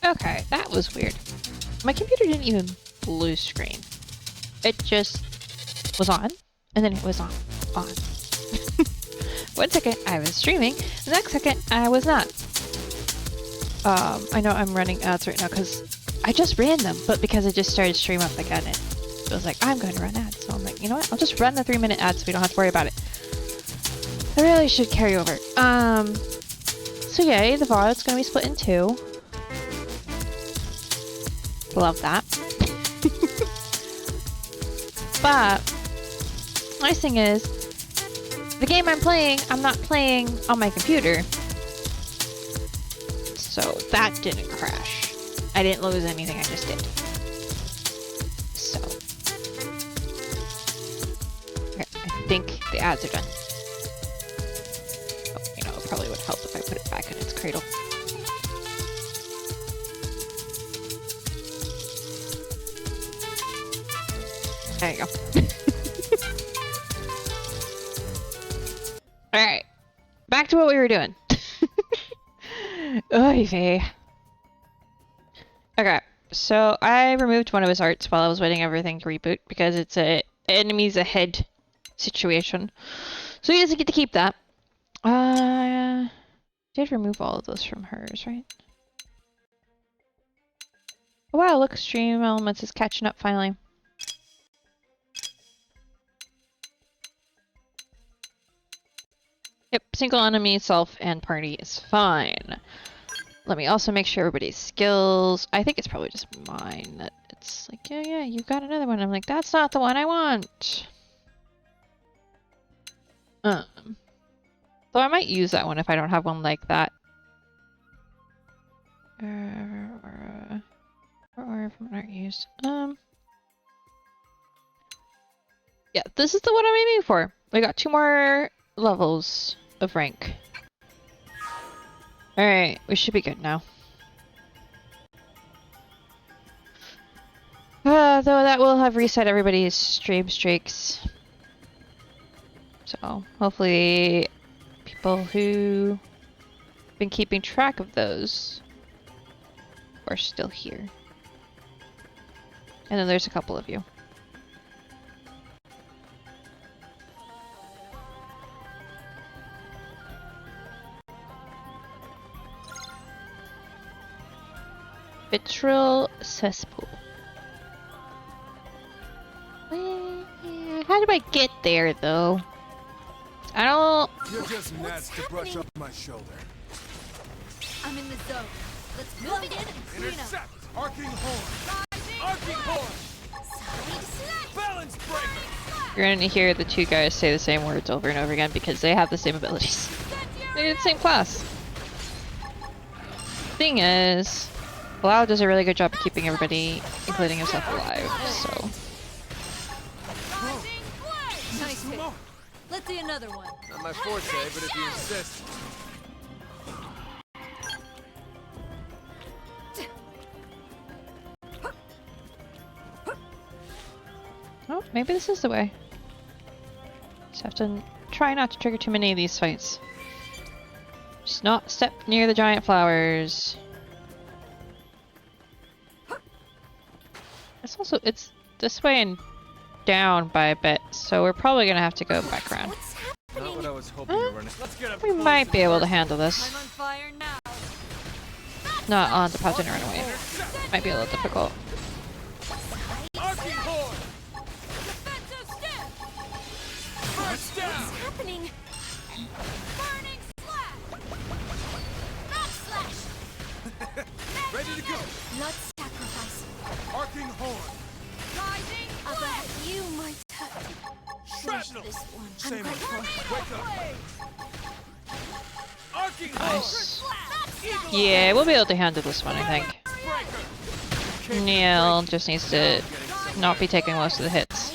Okay, that was weird. My computer didn't even blue screen. It just was on, and then it was on. 1 second I was streaming, the next second I was not. I know I'm running ads right now because I just ran them, but because I just started stream up again, it was like, I'm going to run ads. So I'm like, you know what? I'll just run the 3-minute ads so we don't have to worry about it. I really should carry over. So yay, the VOD's gonna be split in 2. Love that. But nice thing is, the game I'm not playing on my computer. So that didn't crash. I didn't lose anything, I just did. So. Okay, I think the ads are done. Oh, you know, it probably would help if I put it back in its cradle. There you go. Alright. Back to what we were doing. Oy vey. Okay, so I removed one of his arts while I was waiting everything to reboot because it's a enemies ahead situation. So he doesn't get to keep that. Did remove all of those from hers, right? Oh wow, look, Stream Elements is catching up finally. Yep, single enemy, self, and party is fine. Let me also make sure everybody's skills. I think it's probably just mine that it's like, yeah, you've got another one. I'm like, that's not the one I want. So I might use that one if I don't have one like that. Or if I'm not used. Yeah, this is the one I'm aiming for. We got 2 more levels of rank. Alright, we should be good now. Though that will have reset everybody's stream streaks. So, hopefully people who have been keeping track of those are still here. And then there's a couple of you. Vitriol cesspool. How do I get there, though? I don't. You're just nuts to brush up my shoulder. I'm in the zone. Let's move it in. Intercept! Arcing horn! Arcing horn! Balance breaker! You're gonna hear the 2 guys say the same words over and over again because they have the same abilities. They're the same class. Thing is, Blau does a really good job of keeping everybody, including himself, alive, so. Nice hit. Let's see another one. Not my forte, but if you insist. Oh, maybe this is the way. Just have to try not to trigger too many of these fights. Just not step near the giant flowers. It's this way and down by a bit, so we're probably gonna have to go back around. Not what I was hoping to run. Let's get up We might be able to handle this. I'm on fire now. Not on the pop didn't run away. Might be a little difficult. Arcing horn! Defensive stick. First down! What's happening? Burning slash. Rock slash. Ready to go! Blood sacrifice. Arcing horn! Rising flash. You might have Shrapnel! this one. Same I'm grateful. Wake up! Arcing horn! Nice. Yeah, we'll be able to handle this one, I think. Breaker! Neil just needs to not be taking most of the hits.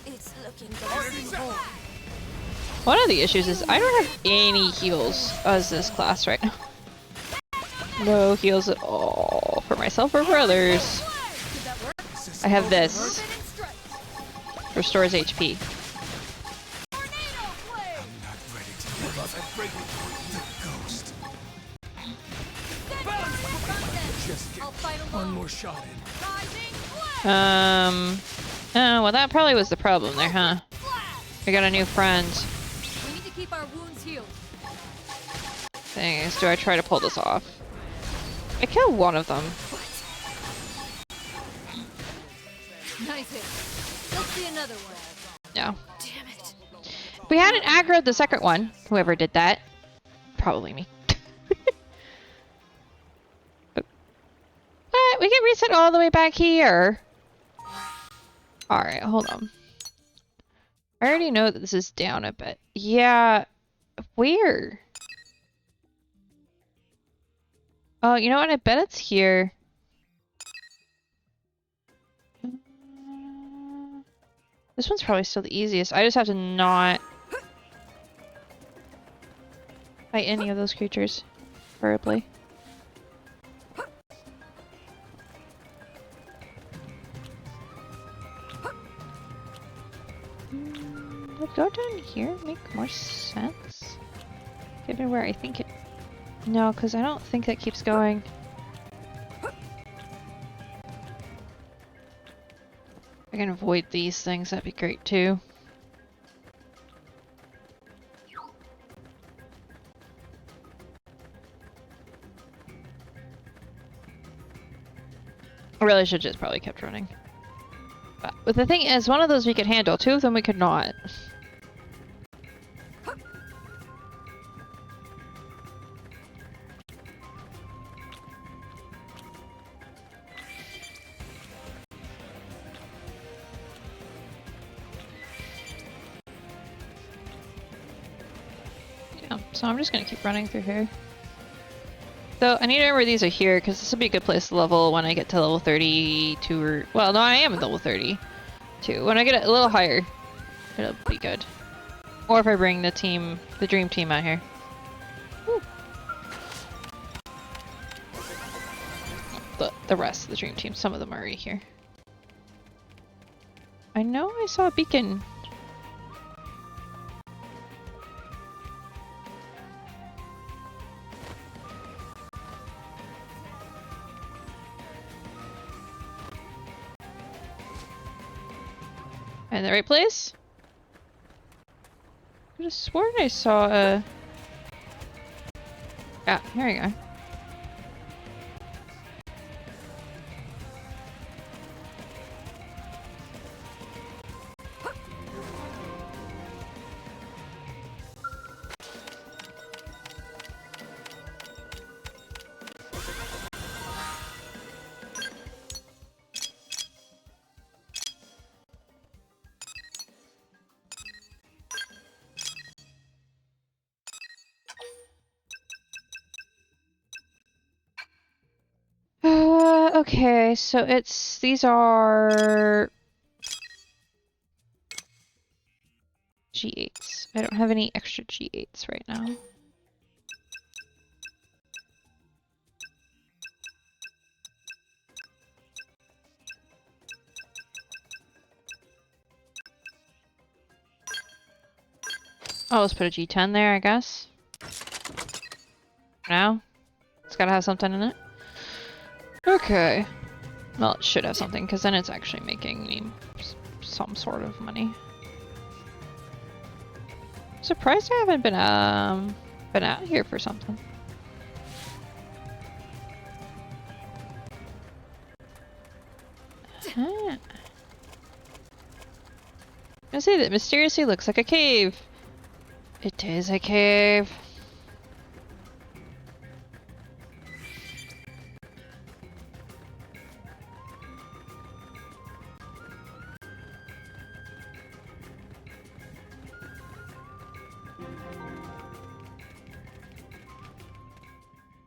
It's looking Arcing good. horn! One of the issues is I don't have any heals as this class right now. No heals at all for myself or for others. Did that work? I have this. Forbidden strike. Restores HP. Tornado blade. I'm not ready to give up and break the ghost. Just get I'll fight one alone. more shot in. Rising blade. Oh, well that probably was the problem there, huh? Blast. I got a new friend. We need to keep our wounds healed. Thing is, do I try to pull this off? I killed one of them. Nice hit. Let's see another one. No. Damn it. We hadn't aggroed the second one. Whoever did that. Probably me. What? We can reset all the way back here. Alright, hold on. I already know that this is down a bit. Yeah. Where? Oh, you know what? I bet it's here. This one's probably still the easiest. I just have to not fight any of those creatures, preferably. Would go down here make more sense? Given where I think it... No, because I don't think that keeps going. I can avoid these things, that'd be great too. I really should just probably kept running. But the thing is, one of those we could handle, two of them we could not. Yeah, so I'm just gonna keep running through here. So I need to remember these are here because this would be a good place to level when I get to level 32 or... Well, no, I am at level 32. When I get a little higher, it'll be good. Or if I bring the team, the dream team out here. Woo. The rest of the dream team, some of them are already here. I know I saw a beacon. In the right place? I could have sworn I saw a... Yeah, here we go. Okay, so it's... These are... G8s. I don't have any extra G8s right now. Oh, let's put a G10 there, I guess. Now? It's gotta have something in it. Okay. Well, it should have something, because then it's actually making me some sort of money. Surprised I haven't been out here for something. Huh. I see that mysteriously looks like a cave. It is a cave.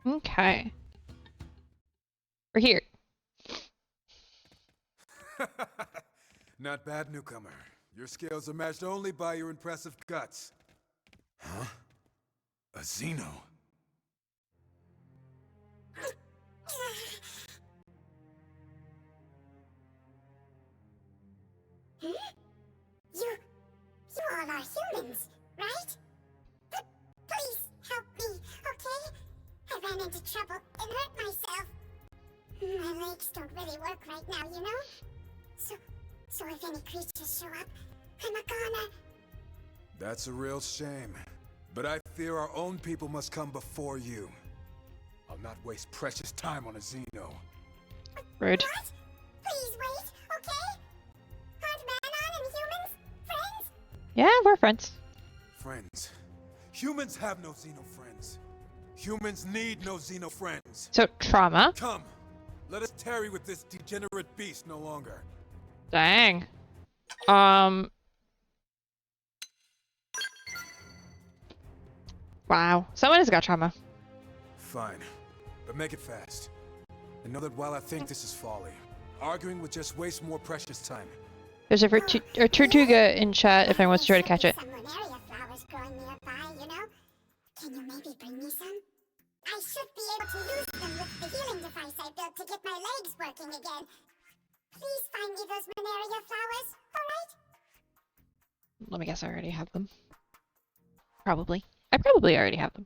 Okay. We're here. Not bad, newcomer. Your skills are matched only by your impressive guts. Huh? A Xeno? humans, right? Please help me, okay? I ran into trouble and hurt myself. My legs don't really work right now, you know? So if any creatures show up, I'm a goner. That's a real shame. But I fear our own people must come before you. I'll not waste precious time on a Xeno. Rude. What? Please wait, okay? Aren't Manon and humans friends? Yeah, we're friends. Friends. Humans have no Xeno friends. Humans need no Xeno friends. So, trauma. Come, let us tarry with this degenerate beast no longer. Dang. Wow. Someone has got trauma. Fine, but make it fast. And know that while I think this is folly, arguing would just waste more precious time. There's a Tortuga in chat if anyone wants to try to catch it. Some Lunaria flowers growing nearby, you know? Can you maybe bring me some? I should be able to use them with the healing device I built to get my legs working again. Please find me those Lunaria flowers, alright? Let me guess, I already have them. Probably. I probably already have them.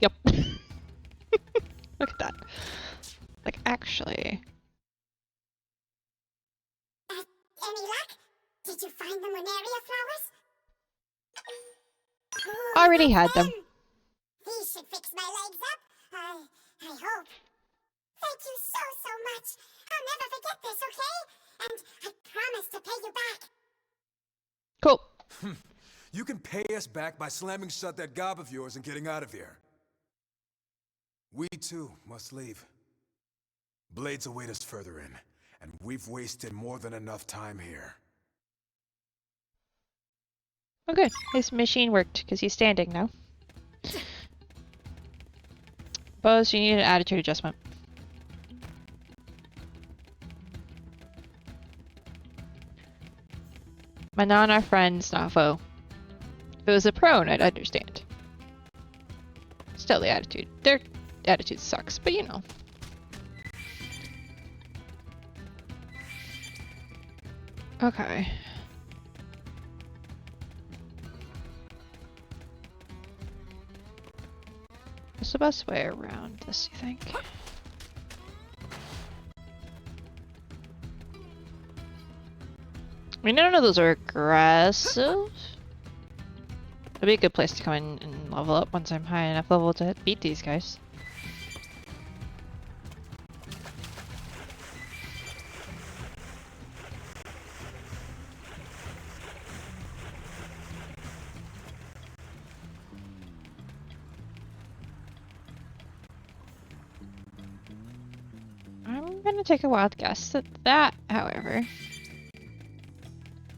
Yep. Look at that. Like, actually... Any luck? Did you find the Lunaria flowers? Already had them. These should fix my legs up. I hope. Thank you so much. I'll never forget this, okay? And I promise to pay you back. Cool. You can pay us back by slamming shut that gob of yours and getting out of here. We too must leave. Blades await us further in, and we've wasted more than enough time here. Oh good. His machine worked, because he's standing now. Buzz, you need an attitude adjustment. Manon, our friends, not foe. If it was a prone, I'd understand. Still the attitude. Their attitude sucks, but you know. Okay. What's the best way around this, you think? I mean, none of those are aggressive. It'd be a good place to come in and level up once I'm high enough level to beat these guys. I'm gonna take a wild guess that that, however,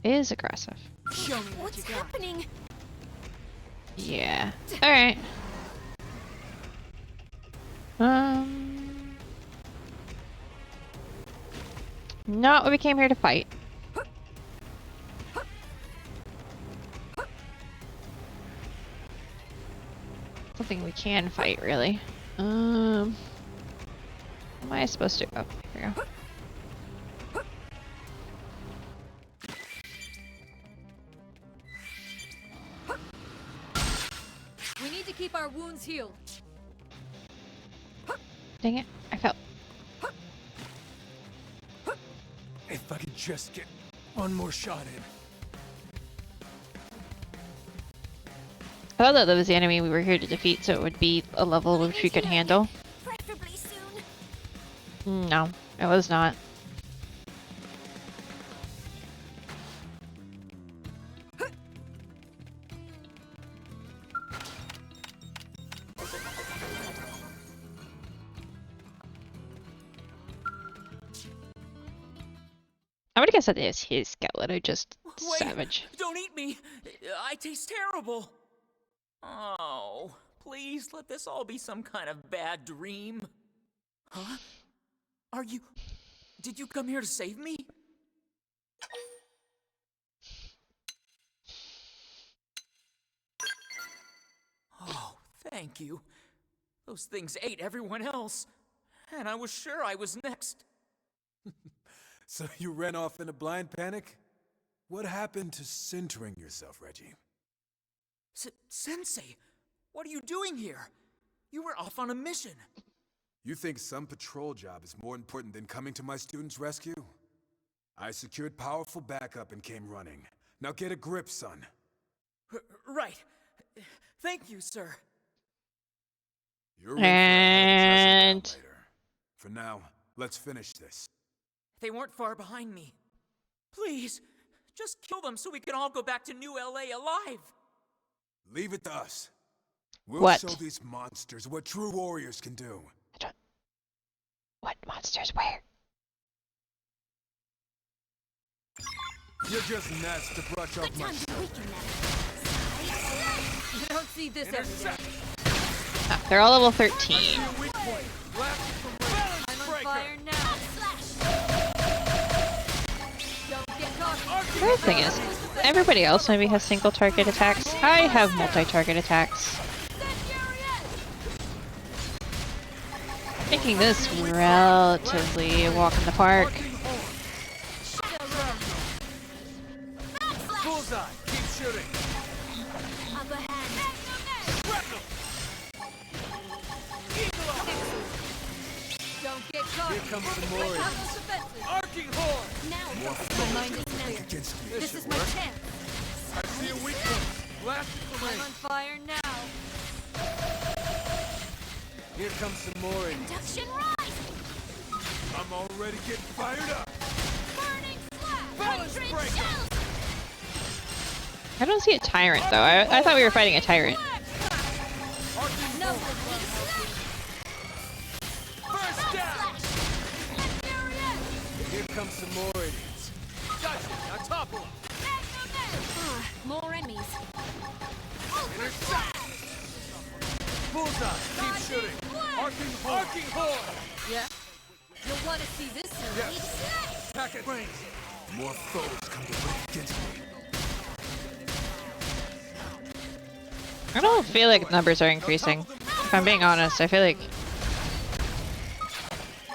is aggressive. Show me what you got. Happening? Yeah. Alright. Not what we came here to fight. Something we can fight, really. Am I supposed to? Oh, here we go. We need to keep our wounds healed. Dang it, I fell. If I could just get one more shot in. I thought that was the enemy we were here to defeat, so it would be a level which we could handle. Preferably soon. No, it was not. I would guess that is his skeleton, just Wait, savage. don't eat me! I taste terrible! Oh, please let this all be some kind of bad dream. Huh? Are you... Did you come here to save me? Oh, thank you. Those things ate everyone else. And I was sure I was next. So you ran off in a blind panic? What happened to centering yourself, Reggie? Sensei, what are you doing here? You were off on a mission. You think some patrol job is more important than coming to my students' rescue? I secured powerful backup and came running. Now get a grip, son. Right. Thank you, sir. You're in for a hell of a dressing down And later. For now, let's finish this. They weren't far behind me. Please, just kill them so we can all go back to New LA alive. Leave it to us. We'll What? show these monsters what true warriors can do. what monsters where? You're just nuts to brush off my Time to weaken them. You don't see this every day. Ah, they're all level 13. I'm on fire now. Don't get caught. The other thing is, everybody else maybe has single target attacks. I have multi-target attacks. Making this relatively a walk in the park. Bullseye! Keep shooting! Upper hand. Don't get caught. Here comes some more. Break out those defenses. Arcing horn! Now, my mind is clear. Against me. This is my chance. I see a weak one. Blast it from I'm on fire now. Here comes some more. Induction rise. I'm already getting fired up. Burning flash. Balance breaker. Shells. I don't see a tyrant though. I thought we were fighting a tyrant. No. First down! Here comes some more idiots. Gotcha! Now topple them! More enemies. Intercept! Bullseye! Keep shooting! Arcing horn! Yeah. You'll want to see this soon. Yes. Packet brains! More foes come to fight against me. I don't feel like numbers are increasing. If I'm being honest, I feel like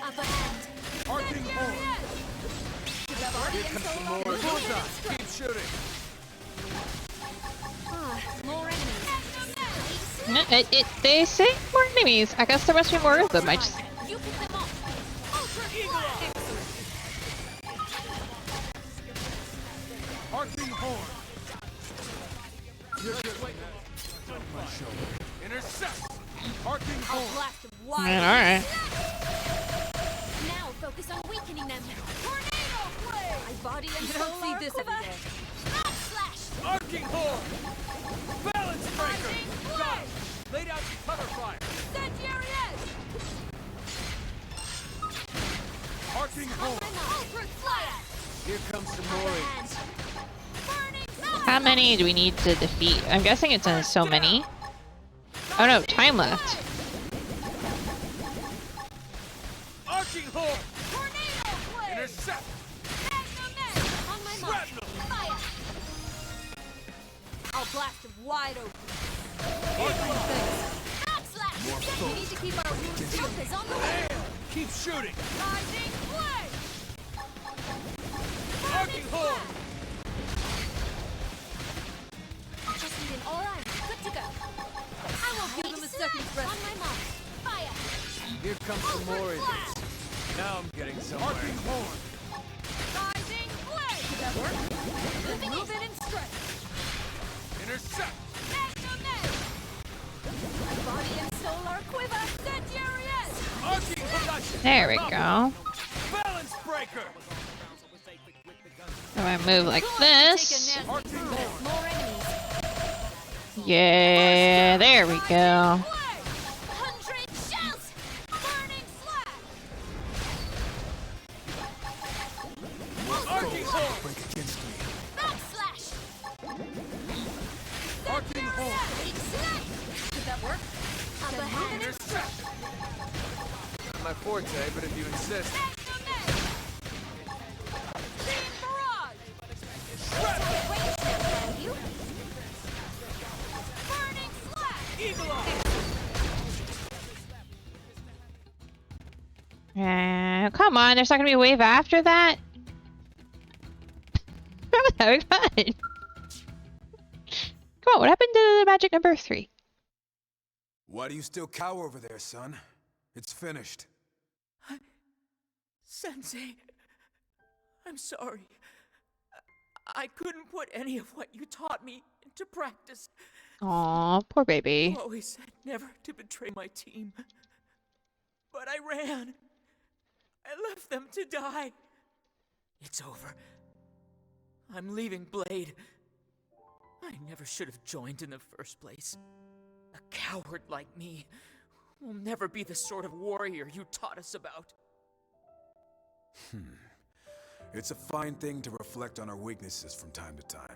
Upper hand. Arcing horn! Here comes some more. Bullseye! Keep shooting! More enemies. no, they say more enemies. I guess there must be more of them. I just You pick them off. Ultra flash. Arcing horn! You're just waiting. My shoulder. Intercept! Arcing I'll horn! blast them all wide. right. Now focus on weakening them. Tornado blade. My body and soul don't see this every day. Backslash. Arcing horn! Balance breaker! Got it! Laid out some cover fire! Incendiary edge. Arcing horn! Ultra flash. Here comes some more idiots. Burning How many do we need to defeat? I'm guessing it's so many. Oh no, time left. Arcing horn! tornado blade. Intercept! Magnum edge. On my mark. Shrapnel! Fire. I'll blast them wide open. Backslash. More We foes. need to keep our focus on the way. Keep shooting! Rising blade. Arcing horn! Just need an aura and good to go. I won't give them a second's rest. On my mark. Fire. Here comes some more idiots. Now I'm getting somewhere. Arcing horn! Rising blade. Did that work? Move it and strike. Intercept! Magnum edge. My body and soul are quiver. Incendiary edge. Arcing horn! There we go. Balance breaker! If I move like Take a this. nasty Arcing burn. horn! More enemies. Yeah, there we go. 100 shells. Burning flash. Arcing horn! Break against me. Backslash. Arcing horn! Big slice. Did that work? Upper hand. Intercept! Not my forte, but if you insist. Magnum edge. Steam barrage. Shrapnel! Get range now, can you? Burning flash. Eagle eye! Come on, there's not gonna be a wave after that? having fun. Come on, what happened to magic number 3? Why do you still cower over there, son? It's finished. Sensei, I'm sorry. I couldn't put any of what you taught me into practice. Aw, poor baby. You always said never to betray my team. But I ran. I left them to die. It's over. I'm leaving Blade. I never should have joined in the first place. A coward like me will never be the sort of warrior you taught us about. It's a fine thing to reflect on our weaknesses from time to time.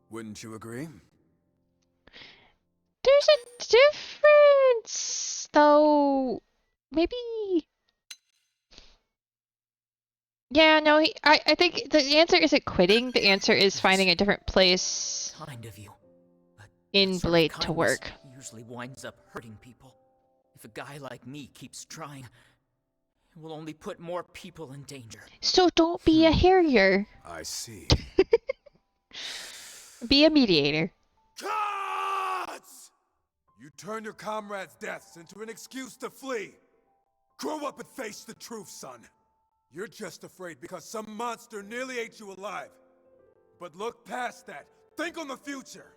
Wouldn't you agree? There's a difference, though. Maybe. Yeah, no, I think the answer isn't quitting. The answer is finding a different place Kind of you. But in that sort of Blade to kindness work. usually winds up hurting people. If a guy like me keeps trying, it will only put more people in danger. So don't be a harrier. I see. Be a mediator. Gods! You turn your comrades' deaths into an excuse to flee. Grow up and face the truth, son. You're just afraid because some monster nearly ate you alive. But look past that. Think on the future.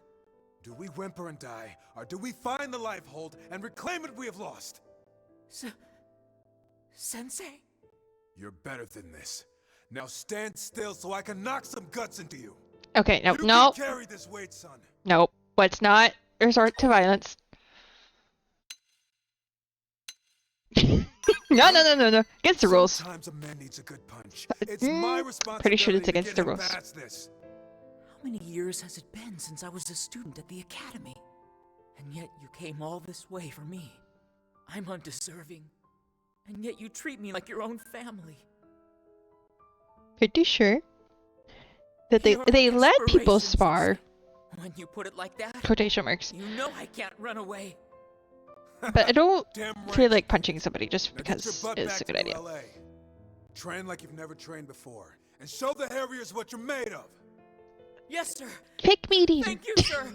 Do we whimper and die, or do we find the life hold and reclaim what we have lost? Sensei? You're better than this. Now stand still so I can knock some guts into you. Okay, no, You no, can carry this weight, son. nope. Let's not resort to violence. No. Against the rules. Sometimes a man needs a good punch. It's my responsibility. Pretty sure it's to against get the him rules. past this. How many years has it been since I was a student at the academy? And yet you came all this way for me. I'm undeserving. And yet you treat me like your own family. Pretty sure that they You're let people inspiration, spar. Sensei. When you put it like that, Quotation marks. you know I can't run away. But I don't Damn right. feel like punching somebody just Now get your because butt it's back a good to idea. LA. Train like you've never trained before, and show the Harriers what you're made of. Yes, sir. Pick meat eater. Thank you, sir.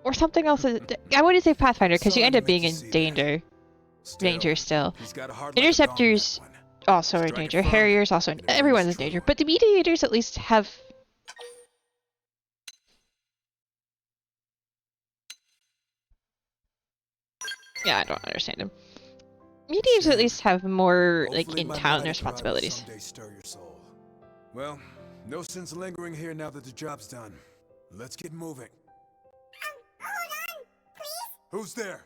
Or something else. I wouldn't say Pathfinder because you Sorry end to up make being you in see that. danger. Danger still. He's got a hard life to Interceptors gauntlet that one. also are in Strike it danger. firm, Harriers also. and it Everyone's in rings danger. true. But the mediators at least have. Yeah, I don't understand them. Mediators at least have more like Hopefully in my town mighty responsibilities. pride will someday stir your soul. Well, no sense lingering here now that the job's done. Let's get moving. Hold on, please. Who's there?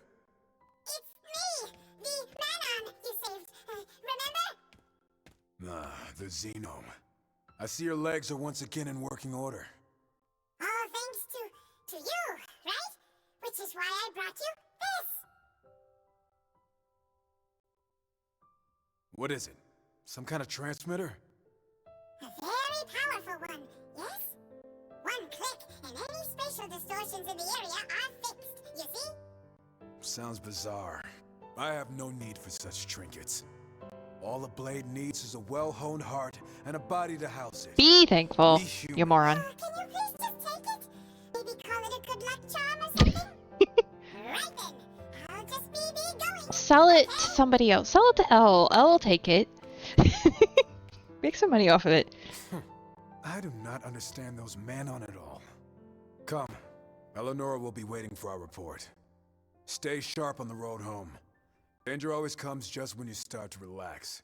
It's me, the Manon you saved. Remember? Ah, the Xenome. I see your legs are once again in working order. All thanks to you, right? Which is why I brought you this. What is it? Some kind of transmitter? A very powerful one, yes? One click and any spatial distortions in the area are fixed, you see? Sounds bizarre. I have no need for such trinkets. All a blade needs is a well-honed heart and a body to house it. Be thankful, Be human. you moron. Can you please just take it? Maybe call it a good luck charm or something? Right then, I'll just be going. Sell it to somebody else. Sell it to Elle. Elle will take it. Make some money off of it. I do not understand those men on it all. Come, Eleanor will be waiting for our report. Stay sharp on the road home. Danger always comes just when you start to relax.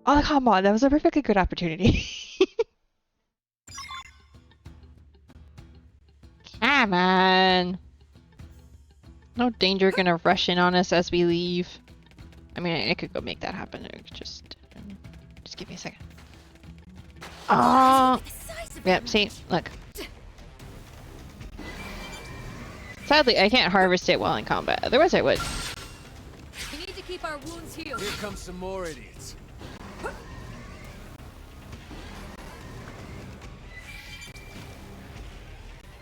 Oh, come on. That was a perfectly good opportunity. Come on. No danger gonna rush in on us as we leave. I mean, I could go make that happen. Or just give me a second. Oh, yep. See, look. Sadly, I can't harvest it while in combat. Otherwise, I would. We need to keep our wounds healed. Here comes some more idiots.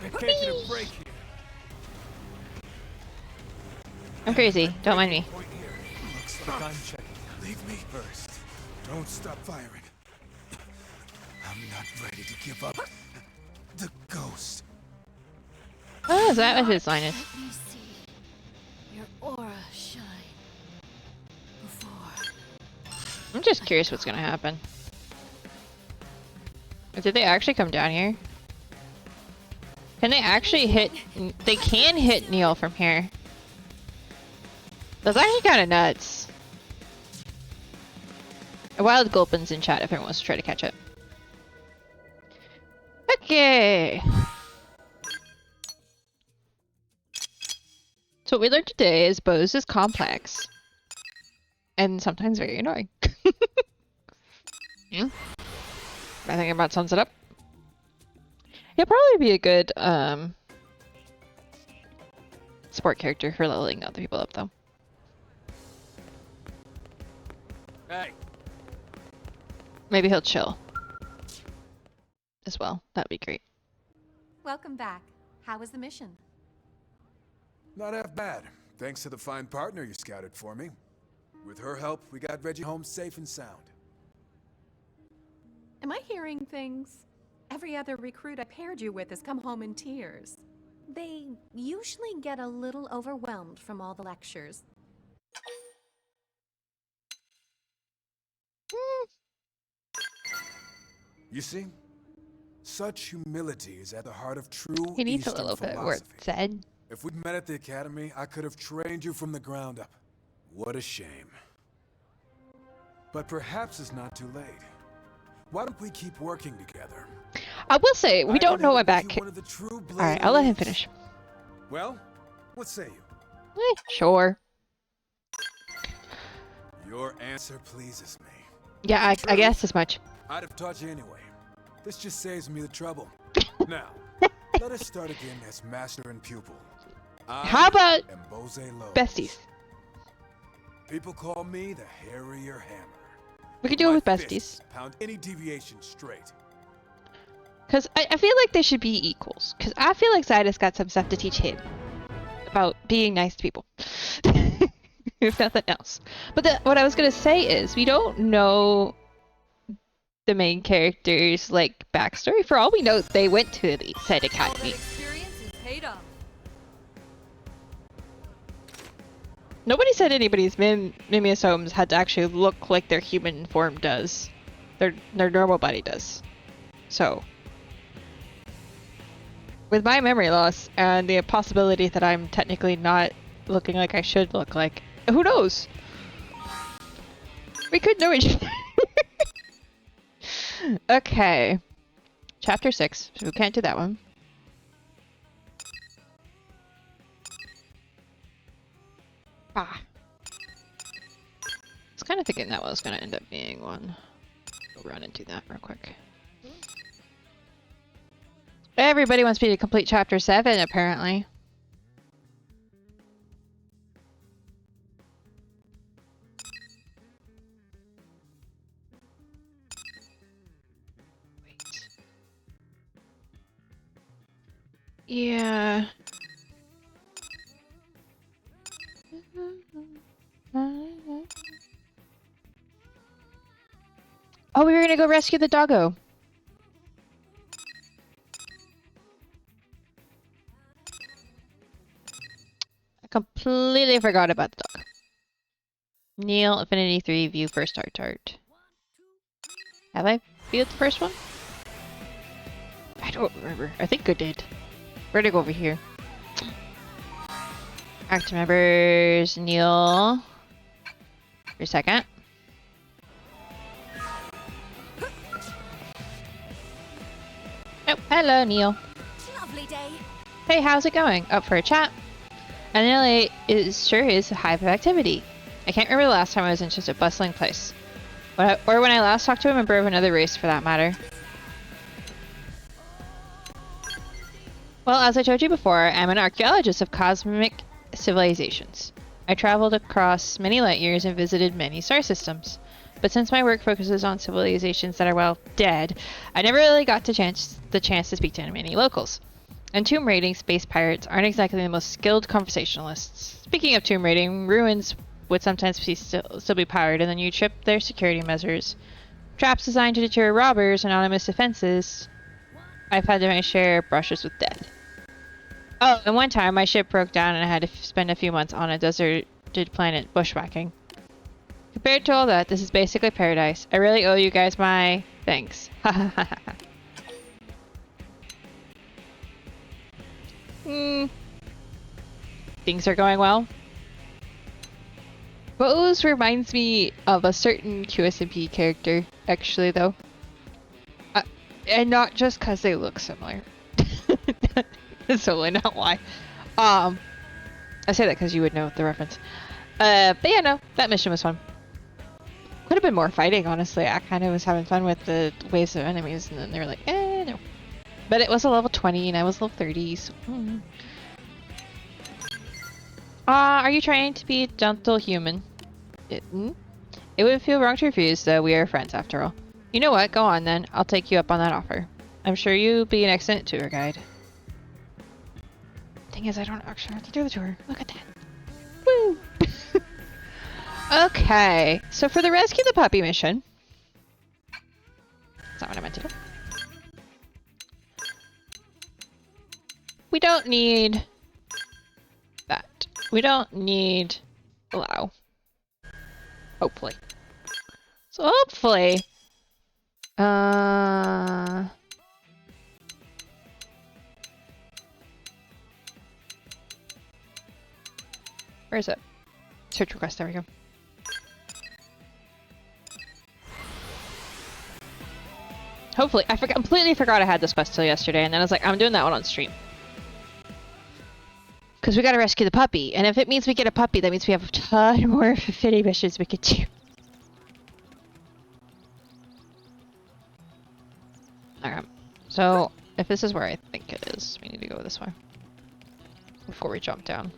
I can't get a break here. I'm crazy. Don't mind me. Point here. Looks like I'm checking. Leave me first. Don't stop firing. I'm not ready to give up the ghost. Oh, is that what his line is? Let me see your aura shine before. I'm just curious what's gonna happen. Did they actually come down here? Can they actually hit... They can hit Neil from here. That's actually kind of nuts. A wild gulpins in chat if anyone wants to try to catch it. Okay. So what we learned today is Bose is complex. And sometimes very annoying. Yeah. I think about sums it up. He'll probably be a good support character for leveling other people up though. Hey, Maybe he'll chill as well. That'd be great. Welcome back. How was the mission? Not half bad, thanks to the fine partner you scouted for me. With her help, we got Reggie home safe and sound. Am I hearing things? Every other recruit I paired you with has come home in tears. They usually get a little overwhelmed from all the lectures. You see? Such humility is at the heart of true He needs a Eastern little bit more philosophy. said. If we'd met at the academy, I could have trained you from the ground up. What a shame. But perhaps it's not too late. Why don't we keep working together? I will say, we don't know about... Alright, I'll let him finish. Well, what say you? Sure. Your answer pleases me. Yeah, I guess as much. I'd have taught you anyway. This just saves me the trouble. Now, let us start again as master and pupil. How about am Bose Lowe. besties? People call me the hairier hammer. We could do it My with fists besties. pound any deviation straight. Because I feel like they should be equals. Because I feel like Zydus got some stuff to teach him. About being nice to people. If nothing else. But what I was going to say is, we don't know the main character's, like, backstory. For all we know, they went to the said academy. Experience is paid off. Nobody said anybody's mimiosomes had to actually look like their human form does. Their normal body does. So, with my memory loss and the possibility that I'm technically not looking like I should look like, who knows? We could know each other. Okay. Chapter 6. So we can't do that one. Ah. I was kind of thinking that was going to end up being one. We'll run into that real quick. Everybody wants me to complete chapter 7, apparently. Wait. Yeah. Oh, we were gonna go rescue the doggo. I completely forgot about the dog. Neil, Affinity 3, view first art. Have I viewed the first one? I don't remember. I think I did. Where'd I go over here? Active members, Neil. For a second. Oh, hello, Neil. Lovely day. Hey, how's it going? Up for a chat? And Neil sure is a hive of activity. I can't remember the last time I was in such a bustling place. Or when I last talked to a member of another race, for that matter. Well, as I told you before, I'm an archaeologist of cosmic civilizations. I traveled across many light years and visited many star systems. But since my work focuses on civilizations that are, well, dead, I never really got the chance to speak to many locals. And tomb raiding space pirates aren't exactly the most skilled conversationalists. Speaking of tomb raiding, ruins would sometimes still be powered, and then you trip their security measures. Traps designed to deter robbers, anonymous offenses. I've had my share of brushes with death. Oh, and one time my ship broke down and I had to spend a few months on a deserted planet bushwhacking. Compared to all that, this is basically paradise. I really owe you guys my thanks. Things are going well. Bose reminds me of a certain QSMP character, actually, though. And not just because they look similar. That's totally not why. I say that because you would know the reference. But yeah, no, that mission was fun. Could have been more fighting, honestly. I kind of was having fun with the waves of enemies, and then they were like, no. But it was a level 20, and I was level 30, so... are you trying to be a gentle human? It would feel wrong to refuse, though we are friends after all. You know what? Go on, then. I'll take you up on that offer. I'm sure you'll be an excellent tour guide. Thing is, I don't actually have to do the tour. Look at that. Woo! Okay, so for the rescue the puppy mission... That's not what I meant to do. We don't need... that. We don't need... allow. Hopefully. So hopefully... Where is it? Search request, there we go. Hopefully. I completely forgot I had this quest till yesterday, and then I was like, I'm doing that one on stream. Because we gotta rescue the puppy, and if it means we get a puppy, that means we have a ton more fitty missions we could do. Alright, so if this is where I think it is, we need to go this way. Before we jump down.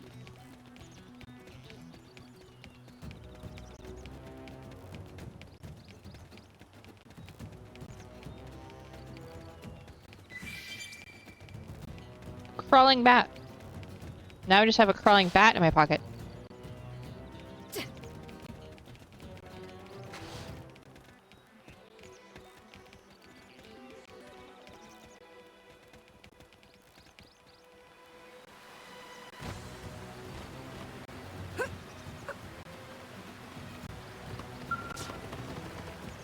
Crawling bat. Now I just have a crawling bat in my pocket.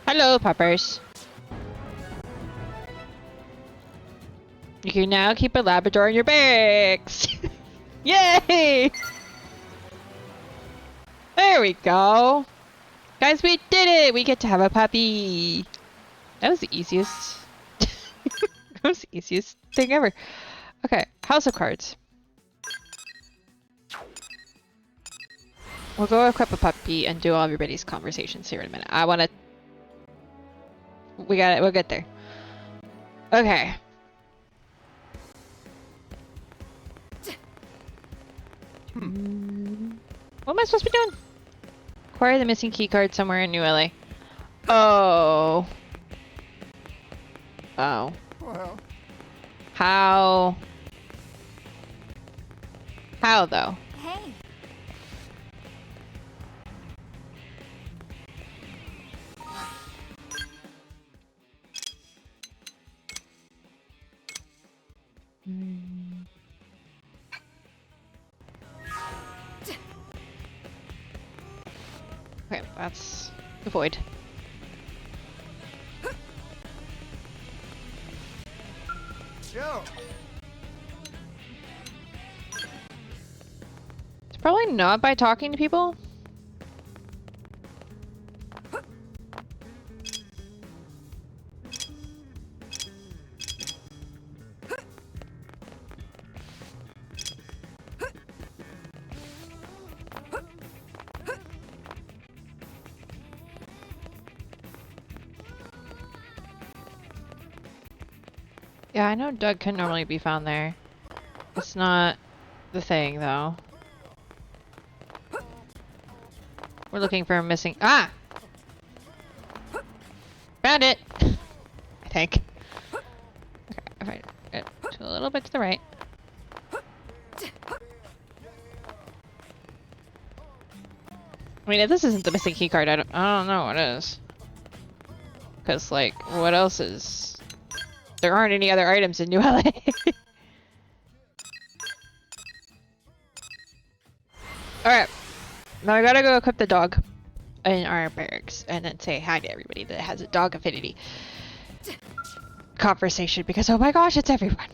Hello, puppers. You can now keep a Labrador in your barracks! Yay! There we go! Guys, we did it! We get to have a puppy! That was the easiest... that was the easiest thing ever. Okay, House of Cards. We'll go equip a puppy and do all everybody's conversations here in a minute. I wanna... We got it, we'll get there. Okay. What am I supposed to be doing? Acquire the missing keycard somewhere in New LA. Oh. Oh. Well. How? How though? Hey. Okay, that's the void. Joe. It's probably not by talking to people. Yeah, I know Doug can normally be found there. It's not the thing, though. We're looking for a missing... Ah! Found it! I think. Okay, if I get a little bit to the right. I mean, if this isn't the missing keycard, I don't know what is. Because, like, what else is... There aren't any other items in New LA. Alright. Now I gotta go equip the dog in our barracks and then say hi to everybody that has a dog affinity conversation because, oh my gosh, it's everyone.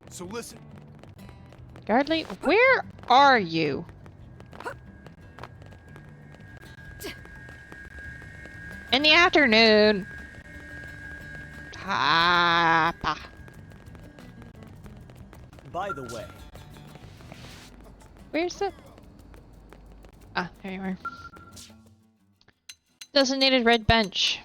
So listen. Yardley, where are you? In the afternoon. Papa. By the way, Where's the... Ah, there you are. Designated red bench.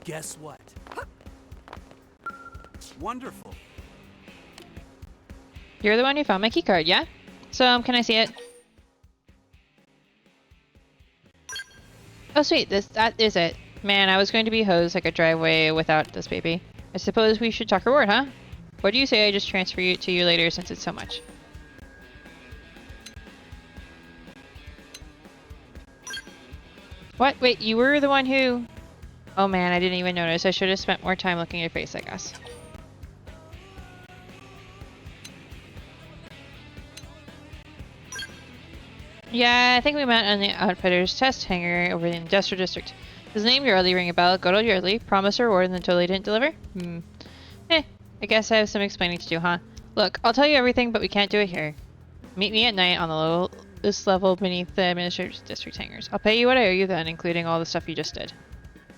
guess what? Wonderful. You're the one who found my keycard, yeah? So, can I see it? Oh sweet, that is it. Man, I was going to be hosed like a driveway without this baby. I suppose we should talk reward, huh? What do you say I just transfer it to you later since it's so much? What? Wait, you were the one who... Oh man, I didn't even notice. I should have spent more time looking at your face, I guess. Yeah, I think we met on the Outfitters test hangar over in the Industrial District. His name Yardley ring a bell. Good old Yardley. Promised a reward and then totally didn't deliver? I guess I have some explaining to do, huh? Look, I'll tell you everything, but we can't do it here. Meet me at night on the lowest level beneath the Administrator's District hangars. I'll pay you what I owe you then, including all the stuff you just did.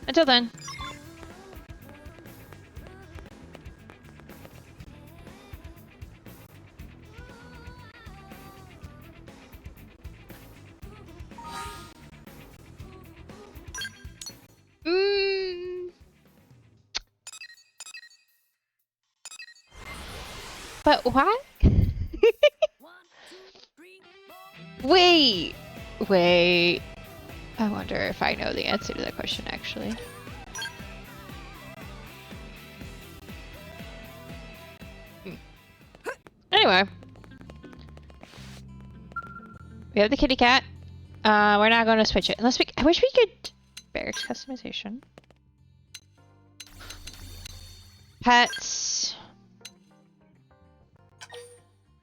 Until then. But what? Wait! Wait. I wonder if I know the answer to that question, actually. Anyway. We have the kitty cat. We're not going to switch it. Unless we... I wish we could... Barracks customization. Pets.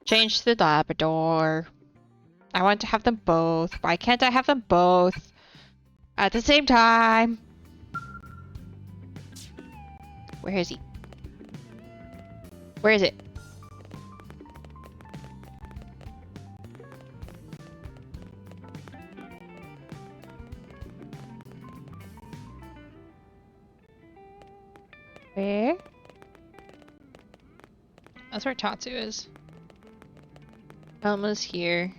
Change to the Labrador. I want to have them both. Why can't I have them both at the same time? Where is he? Where is it? Where? That's where Tatsu is. Elma's here.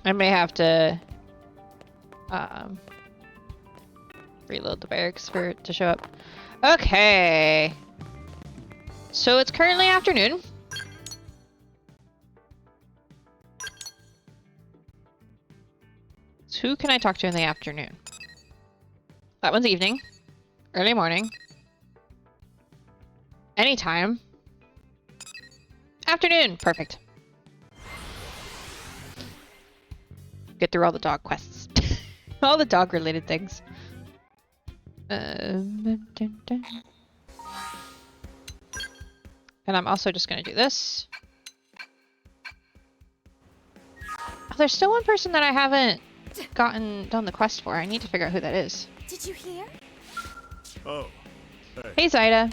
I may have to reload the barracks for it to show up. Okay. So it's currently afternoon. So who can I talk to in the afternoon? That one's evening. Early morning. Anytime. Afternoon. Perfect. Get through all the dog quests. All the dog related things. And I'm also just gonna do this. Oh, there's still one person that I haven't done the quest for. I need to figure out who that is. Did you hear? Oh. Hey Zaida.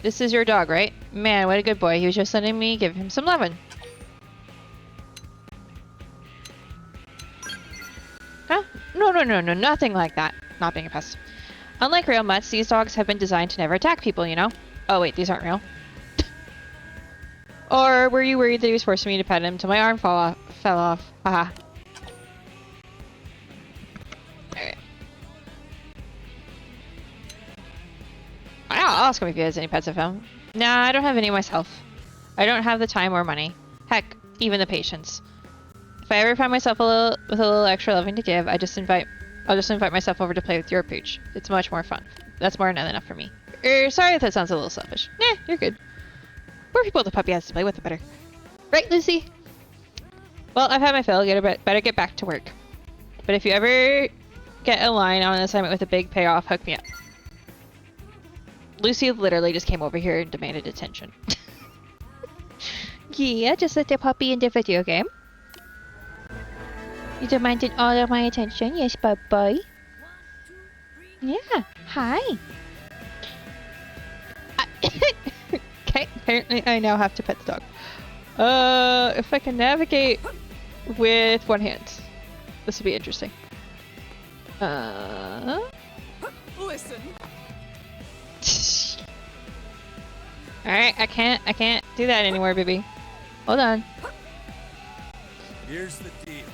This is your dog, right? Man, what a good boy. He was just letting me give him some lovin'. Huh? No, nothing like that. Not being a pest. Unlike real mutts, these dogs have been designed to never attack people, you know? Oh wait, these aren't real. Or were you worried that he was forcing me to pet him till my arm fell off? Haha. ask him if he has any pets of him. Nah, I don't have any myself. I don't have the time or money. Heck, even the patience. If I ever find myself with a little extra loving to give, I'll just invite myself over to play with your pooch. It's much more fun. That's more than enough for me. Sorry if that sounds a little selfish. Nah, you're good. More people the puppy has to play with, the better. Right, Lucy? Well, I've had my fill. Better get back to work. But if you ever get a line on an assignment with a big payoff, hook me up. Lucy literally just came over here and demanded attention. Yeah, just like the puppy in the video game. You demanded all of my attention, yes, bye-bye. Yeah, hi. Okay, apparently I now have to pet the dog. If I can navigate with one hand, this will be interesting. Listen. Alright, I can't do that anymore, baby. Hold on. Here's the deal.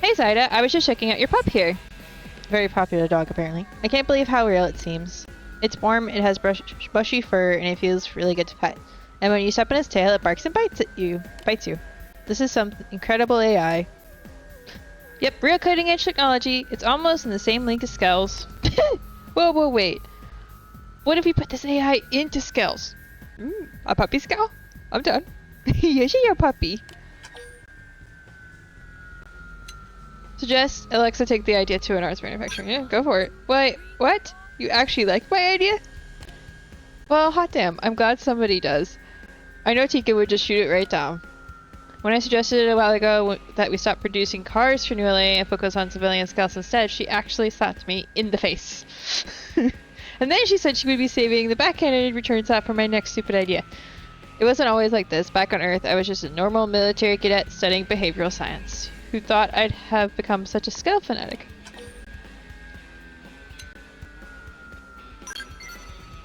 Hey Zyda, I was just checking out your pup here. Very popular dog, apparently. I can't believe how real it seems. It's warm, it has bushy fur, and it feels really good to pet. And when you step on its tail, it barks and bites you. This is some incredible AI. Yep, real cutting edge technology. It's almost in the same league as Skells. Whoa, wait. What if we put this AI into Skells? A puppy Skell? I'm done. Yes, you're a puppy. Suggest Alexa take the idea to an arts manufacturer. Yeah, go for it. Wait, what? You actually like my idea? Well, hot damn. I'm glad somebody does. I know Tika would just shoot it right down. When I suggested a while ago that we stop producing cars for New LA and focus on civilian scouts instead, she actually slapped me in the face. And then she said she would be saving the backhanded return slap for my next stupid idea. It wasn't always like this. Back on Earth, I was just a normal military cadet studying behavioral science. Who thought I'd have become such a Skell fanatic?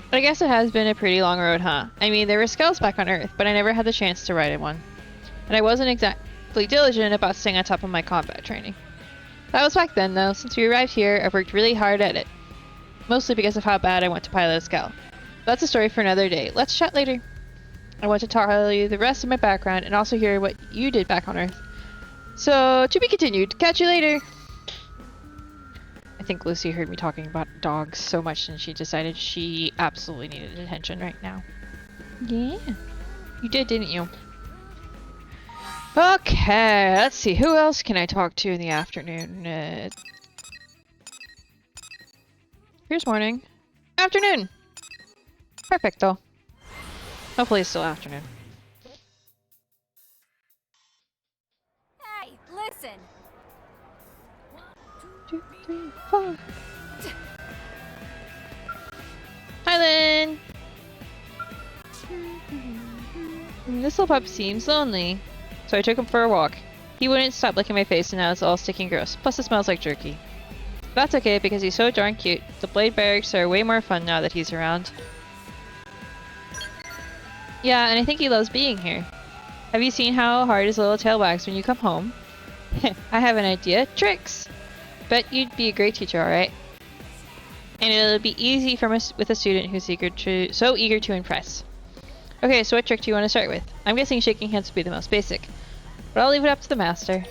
But I guess it has been a pretty long road, huh? I mean, there were Skells back on Earth, but I never had the chance to ride in one. And I wasn't exactly diligent about staying on top of my combat training. That was back then, though. Since we arrived here, I've worked really hard at it. Mostly because of how bad I want to pilot a Skell. That's a story for another day. Let's chat later. I want to tell you the rest of my background and also hear what you did back on Earth. So, to be continued. Catch you later! I think Lucy heard me talking about dogs so much and she decided she absolutely needed attention right now. Yeah. You did, didn't you? Okay, let's see. Who else can I talk to in the afternoon? Here's morning. Afternoon! Perfect, though. Hopefully it's still afternoon. Hey, listen. 1, 2, 3, 4. Hi, Lynn! This little pup seems lonely, so I took him for a walk. He wouldn't stop licking my face and now it's all sticky and gross. Plus it smells like jerky. That's okay because he's so darn cute. The Blade Barracks are way more fun now that he's around. Yeah, and I think he loves being here. Have you seen how hard his little tail wags when you come home? I have an idea. Tricks! Bet you'd be a great teacher, alright? And it'll be easy with a student who's so eager to impress. Okay, so what trick do you want to start with? I'm guessing shaking hands would be the most basic. But I'll leave it up to the master.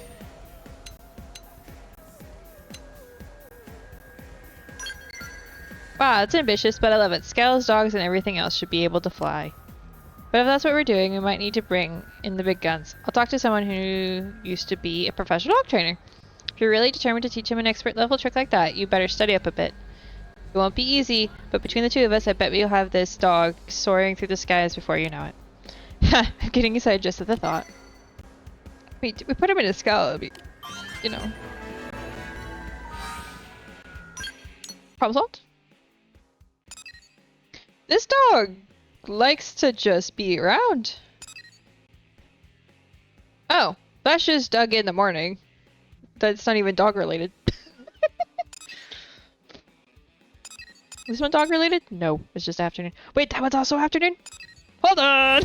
Wow, it's ambitious, but I love it. Scales, dogs, and everything else should be able to fly. But if that's what we're doing, we might need to bring in the big guns. I'll talk to someone who used to be a professional dog trainer. If you're really determined to teach him an expert level trick like that, you better study up a bit. It won't be easy, but between the two of us, I bet we'll have this dog soaring through the skies before you know it. I'm getting excited just at the thought. We put him in a skull, it'll be, you know. Problem solved? This dog likes to just be around. Oh, that's just Doug in the morning. That's not even dog related. Is this one dog related? No, it's just afternoon. Wait, that one's also afternoon? Hold on!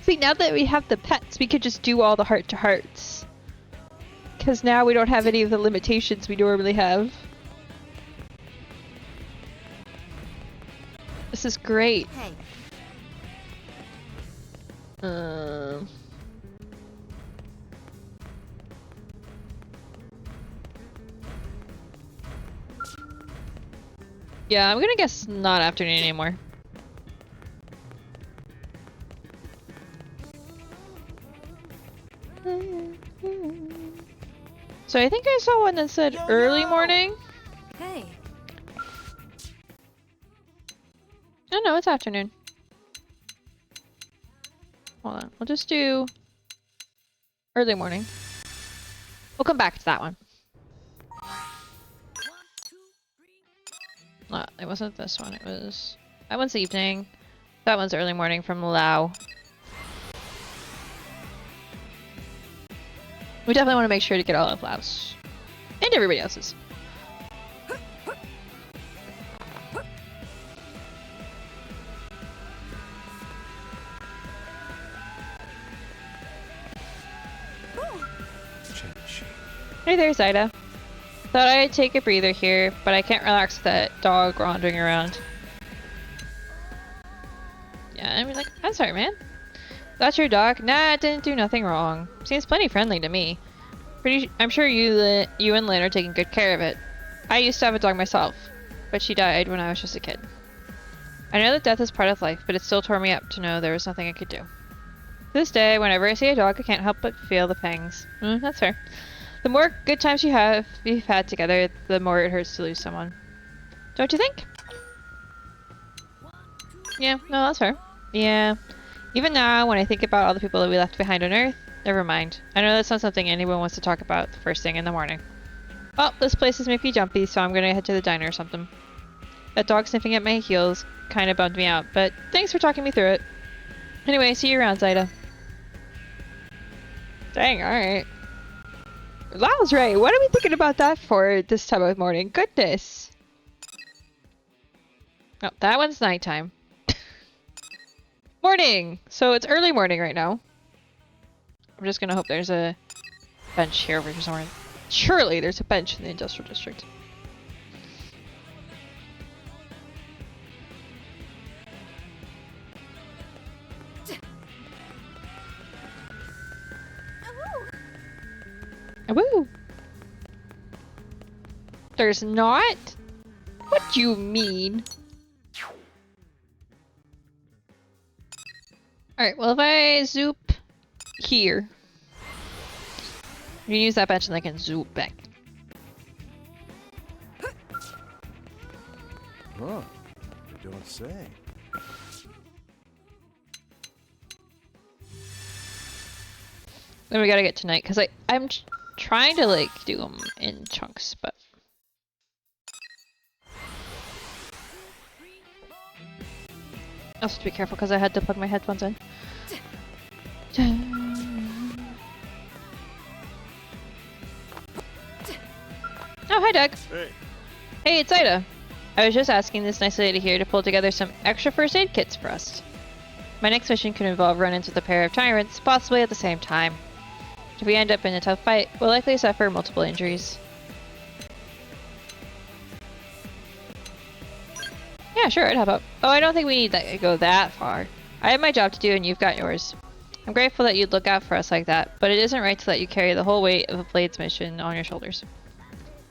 See, now that we have the pets, we could just do all the heart-to-hearts. because now we don't have any of the limitations we normally have. This is great. Hey, Yeah, I'm gonna guess not afternoon anymore. So I think I saw one that said early morning. hey. Oh no, it's afternoon. Hold on, we'll just do early morning. We'll come back to that one. No, it wasn't this one, it was... That one's evening. That one's early morning from Lao. We definitely want to make sure to get all of Lao's. And everybody else's. Hey there, Zyda. Thought I'd take a breather here, but I can't relax with that dog wandering around. Yeah, I mean, like, I'm sorry, man. That's your dog? Nah, it didn't do nothing wrong. Seems plenty friendly to me. I'm sure you and Lynn are taking good care of it. I used to have a dog myself, but she died when I was just a kid. I know that death is part of life, but it still tore me up to know there was nothing I could do. To this day, whenever I see a dog, I can't help but feel the pangs. That's fair. The more good times we've had together, the more it hurts to lose someone. Don't you think? Yeah, no, that's fair. Yeah. Even now, when I think about all the people that we left behind on Earth, never mind. I know that's not something anyone wants to talk about the first thing in the morning. Well, this place is making me jumpy, so I'm gonna head to the diner or something. That dog sniffing at my heels kinda bummed me out, but thanks for talking me through it. Anyway, see you around, Zyda. Dang, alright. Lao's right. What are we thinking about that for this time of morning? Goodness. Oh, that one's nighttime. Morning! So it's early morning right now. I'm just gonna hope there's a bench here over somewhere. Surely there's a bench in the industrial district. Woo! There's not? What do you mean? Alright, well if I zoop here. You can use that bench and I can zoop back. Huh. You don't say. Then we gotta get tonight, because I'm trying to like do them in chunks, but... I also have to be careful because I had to plug my headphones in. Oh, hi Doug. Hey. Hey, it's Ida. I was just asking this nice lady here to pull together some extra first aid kits for us. My next mission could involve run-ins with a pair of tyrants, possibly at the same time. If we end up in a tough fight, we'll likely suffer multiple injuries. Yeah, sure, I'd help out. Oh, I don't think we need to go that far. I have my job to do and you've got yours. I'm grateful that you'd look out for us like that, but it isn't right to let you carry the whole weight of a Blades mission on your shoulders.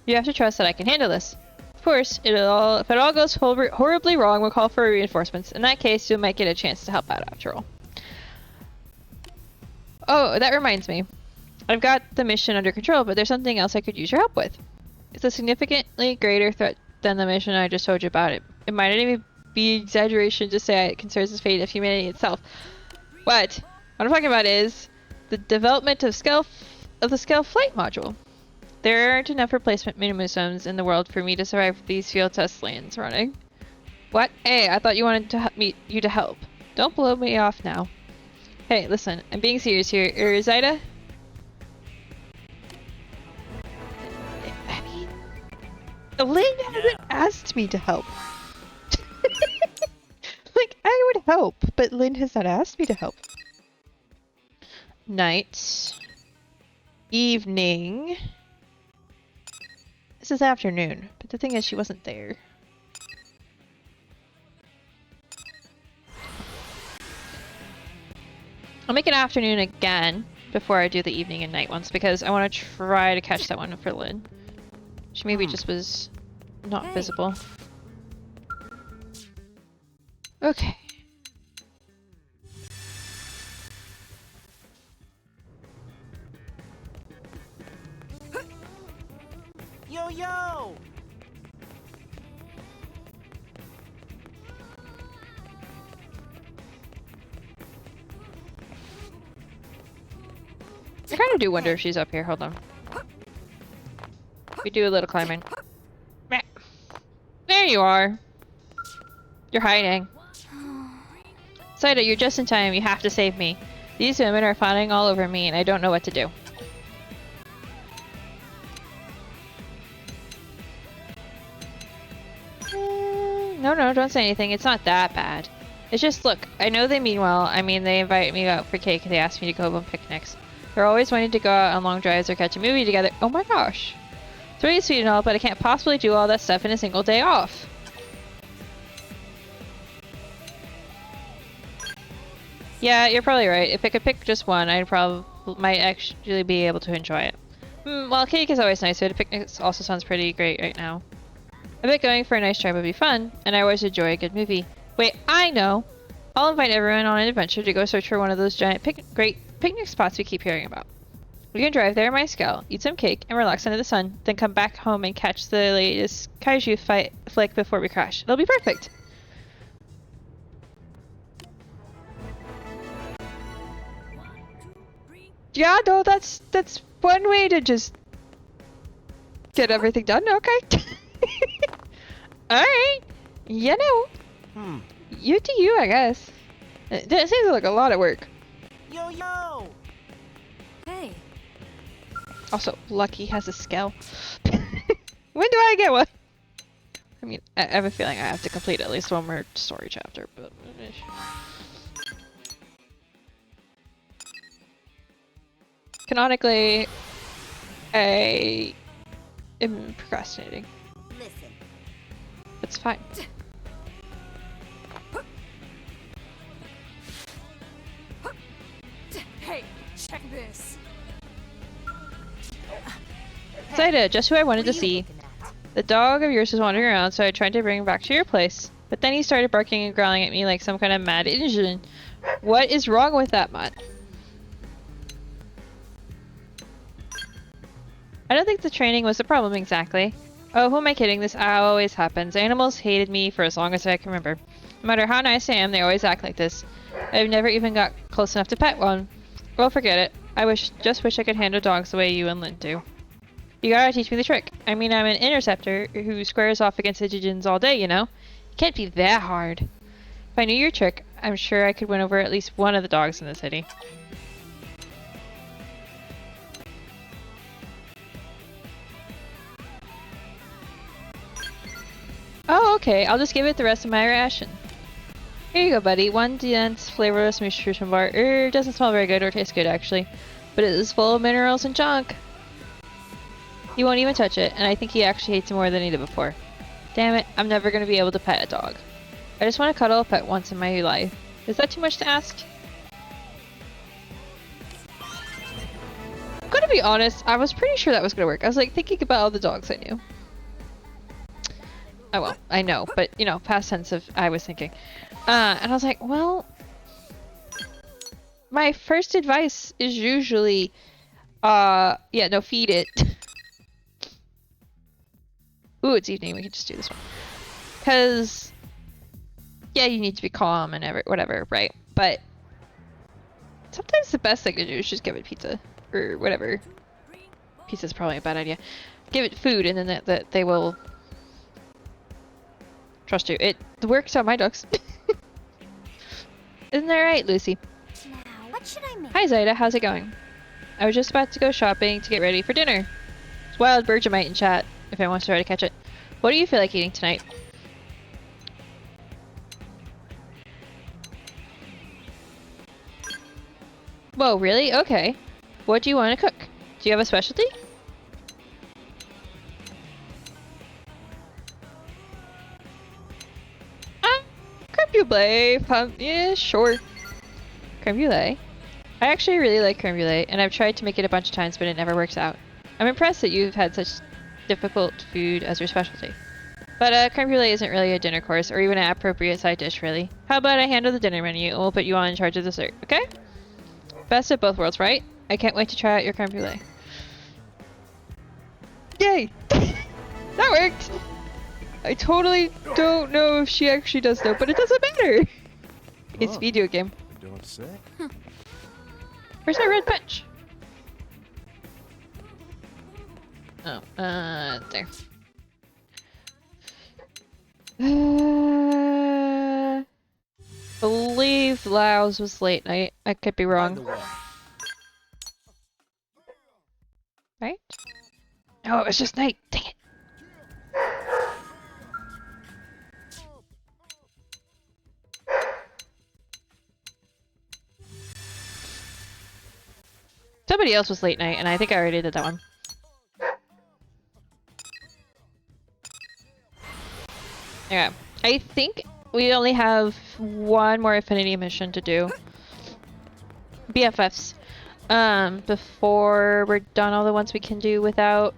You have to trust that I can handle this. Of course, if it all goes horribly wrong, we'll call for reinforcements. In that case, you might get a chance to help out after all. Oh, that reminds me. I've got the mission under control, but there's something else I could use your help with. It's a significantly greater threat than the mission I just told you about. It might not even be exaggeration to say it concerns the fate of humanity itself. What I'm talking about is the development of the Scale Flight module. There aren't enough replacement minimusomes in the world for me to survive these field test lanes running. What? Hey, I thought you wanted you to help. Don't blow me off now. Hey, listen, I'm being serious here. Zyda? I mean, Lynn hasn't asked me to help. Like, I would help, but Lynn has not asked me to help. Night. evening. This is afternoon, but the thing is she wasn't there. I'll make it afternoon again before I do the evening and night ones because I want to try to catch that one for Lynn. She maybe just was not visible. Okay. Yo, yo! I kind of do wonder if she's up here. Hold on. We do a little climbing. Meh. There you are. You're hiding. Saida, you're just in time. You have to save me. These women are fawning all over me and I don't know what to do. No, don't say anything. It's not that bad. It's just, look, I know they mean well. I mean, they invite me out for cake. They ask me to go on picnics. They're always wanting to go out on long drives or catch a movie together. Oh my gosh. It's really sweet and all, but I can't possibly do all that stuff in a single day off. Yeah, you're probably right. If I could pick just one, might actually be able to enjoy it. Well, cake is always nice, but a picnic also sounds pretty great right now. I bet going for a nice drive would be fun, and I always enjoy a good movie. Wait, I know! I'll invite everyone on an adventure to go search for one of those giant great picnic spots we keep hearing about. We can drive there in my Scout, eat some cake, and relax under the sun, then come back home and catch the latest kaiju flick before we crash. It'll be perfect! Yeah, no, that's one way to just get everything done, okay? Alright! You know. You do you, I guess. That seems like a lot of work. Yo, yo! Hey. Also, Lucky has a scale. When do I get one? I mean, I have a feeling I have to complete at least one more story chapter, but... Canonically, I am procrastinating. Listen. It's fine. Hey, check this. Saida, just who I wanted to see. The dog of yours was wandering around, so I tried to bring him back to your place. But then he started barking and growling at me like some kind of mad Indian. What is wrong with that mutt? I don't think the training was the problem exactly. Oh, who am I kidding? This always happens. Animals hated me for as long as I can remember. No matter how nice I am, they always act like this. I've never even got close enough to pet one. Well, forget it. I just wish I could handle dogs the way you and Lynn do. You gotta teach me the trick. I mean, I'm an interceptor who squares off against Indigents all day, you know? It can't be that hard. If I knew your trick, I'm sure I could win over at least one of the dogs in the city. Oh, okay. I'll just give it the rest of my ration. Here you go, buddy. One dense, flavorless nutrition bar. Doesn't smell very good or taste good, actually. But it is full of minerals and junk. He won't even touch it, and I think he actually hates it more than he did before. Damn it, I'm never going to be able to pet a dog. I just want to cuddle a pet once in my life. Is that too much to ask? I'm gonna be honest, I was pretty sure that was gonna work. I was like thinking about all the dogs I knew. Oh well, I know, but you know, past tense of I was thinking. And I was like, well, my first advice is usually, yeah, no, feed it. Ooh, it's evening, we can just do this one. Cause, yeah, you need to be calm and whatever, right? But sometimes the best thing to do is just give it pizza, or whatever. Pizza's probably a bad idea. Give it food, and then that they will trust you. It works on my ducks. Isn't that right, Lucy? Now, what should I make? Hi, Zaida. How's it going? I was just about to go shopping to get ready for dinner. It's wild Bergamite in chat, if anyone wants to try to catch it. What do you feel like eating tonight? Whoa, really? Okay. What do you want to cook? Do you have a specialty? Creme brulee. Yeah, sure. Creme brulee. I actually really like creme brulee, and I've tried to make it a bunch of times, but it never works out. I'm impressed that you've had such difficult food as your specialty. But creme brulee isn't really a dinner course, or even an appropriate side dish, really. How about I handle the dinner menu, and we'll put you on in charge of dessert, okay? Best of both worlds, right? I can't wait to try out your creme brulee. Yay! That worked! I totally don't know if she actually does know, but it doesn't matter! It's Huh. video game. You don't say. Where's my red bench? Oh, there. Believe Laos was late night. I could be wrong. Right? Oh, it was just night. Dang it. Somebody else was late night, and I think I already did that one. Yeah, I think we only have one more affinity mission to do. BFFs. Before we're done all the ones we can do without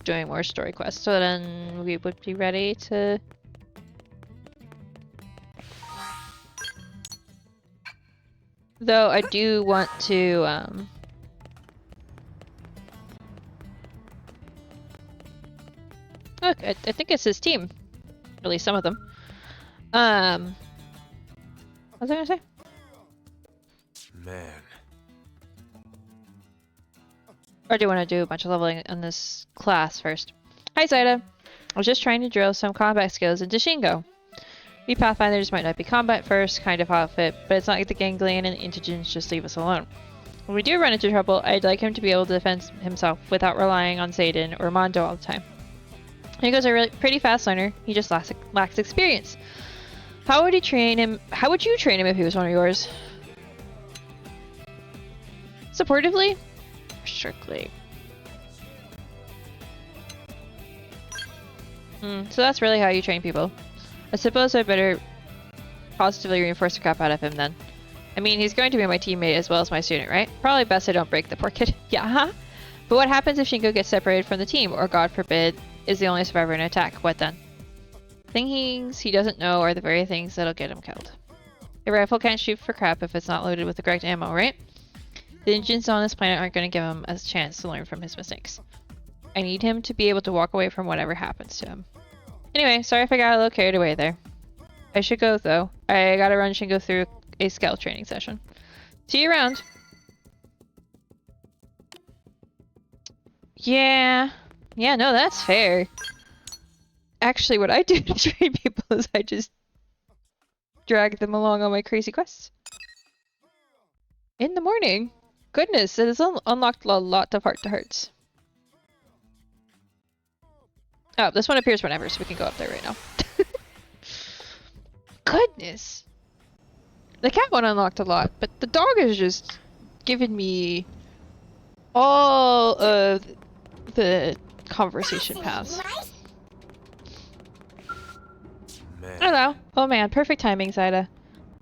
doing more story quests. So then we would be ready to though I do want to look, I think it's his team. At least some of them. What was I gonna say? Man. Or do you want to do a bunch of leveling in this class first? Hi, Zaida. I was just trying to drill some combat skills into Shingo. We Pathfinders might not be combat first kind of outfit, but it's not like the Ganglion and Intogens just leave us alone. When we do run into trouble, I'd like him to be able to defend himself without relying on Zayden or Mondo all the time. Shingo's a really pretty fast learner. He just lacks experience. How would you train him if he was one of yours? Supportively? Or strictly? So that's really how you train people. I suppose I better positively reinforce the crap out of him then. I mean, he's going to be my teammate as well as my student, right? Probably best I don't break the poor kid. Yeah, huh? But what happens if Shingo gets separated from the team, or God forbid, is the only survivor in an attack? What then? Things he doesn't know are the very things that'll get him killed. A rifle can't shoot for crap if it's not loaded with the correct ammo, right? The engines on this planet aren't going to give him a chance to learn from his mistakes. I need him to be able to walk away from whatever happens to him. Anyway, sorry if I got a little carried away there. I should go, though. I gotta run Shingo through a scout training session. See you around. Yeah, no, that's fair. Actually, what I do to train people is I just drag them along on my crazy quests. In the morning. Goodness, it has unlocked a lot of heart-to-hearts. Oh, this one appears whenever, so we can go up there right now. Goodness! The cat one unlocked a lot, but the dog is just giving me all of the conversation paths. Man. Hello. Oh man, perfect timing, Zaida.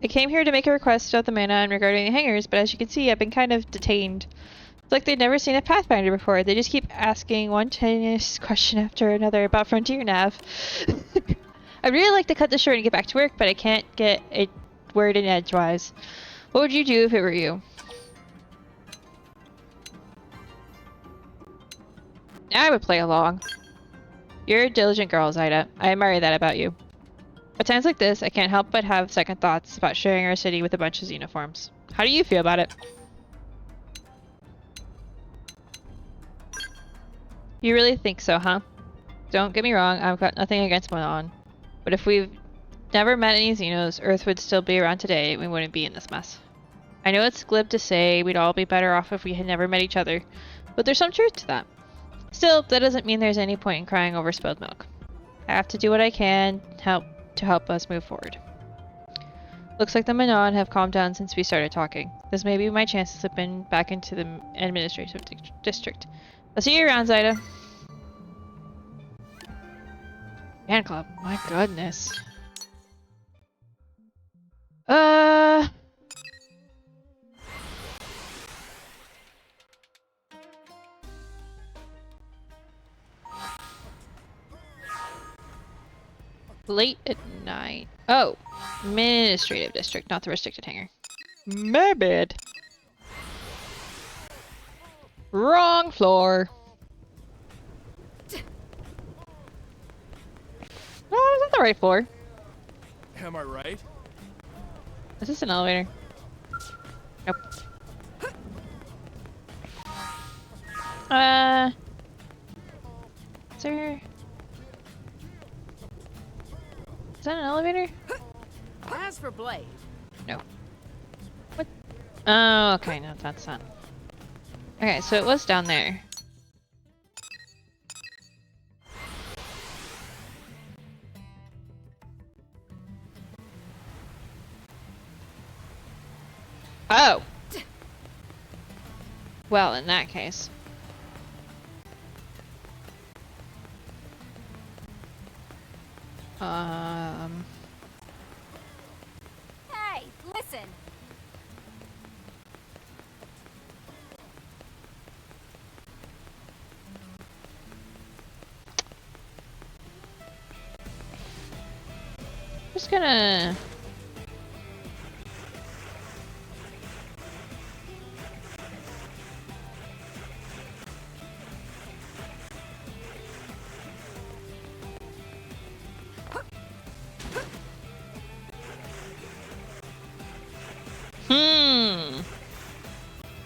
I came here to make a request about the mana and regarding the hangers, but as you can see, I've been kind of detained. It's like they've never seen a Pathfinder before. They just keep asking one tenuous question after another about Frontier Nav. I'd really like to cut this short and get back to work, but I can't get a word in edgewise. What would you do if it were you? I would play along. You're a diligent girl, Zaida. I admire that about you. At times like this, I can't help but have second thoughts about sharing our city with a bunch of xenoforms. How do you feel about it? You really think so, huh? Don't get me wrong, I've got nothing against Monon. But if we've never met any Xenos, Earth would still be around today and we wouldn't be in this mess. I know it's glib to say we'd all be better off if we had never met each other, but there's some truth to that. Still, that doesn't mean there's any point in crying over spilled milk. I have to do what I can to help us move forward. Looks like the Manon have calmed down since we started talking. This may be my chance to slip in back into the administrative district. I'll see you around, Zyda. Fan club. My goodness. Late at night. Oh, administrative district, not the restricted hangar. My bad. Wrong floor. Oh, is that the right floor? Am I right? Is this an elevator? Nope. Is there... Is that an elevator? As for Blade, No. What? Oh, okay, no, that's not. Okay, so it was down there. Oh! Well, in that case. Hey, listen. Just gonna...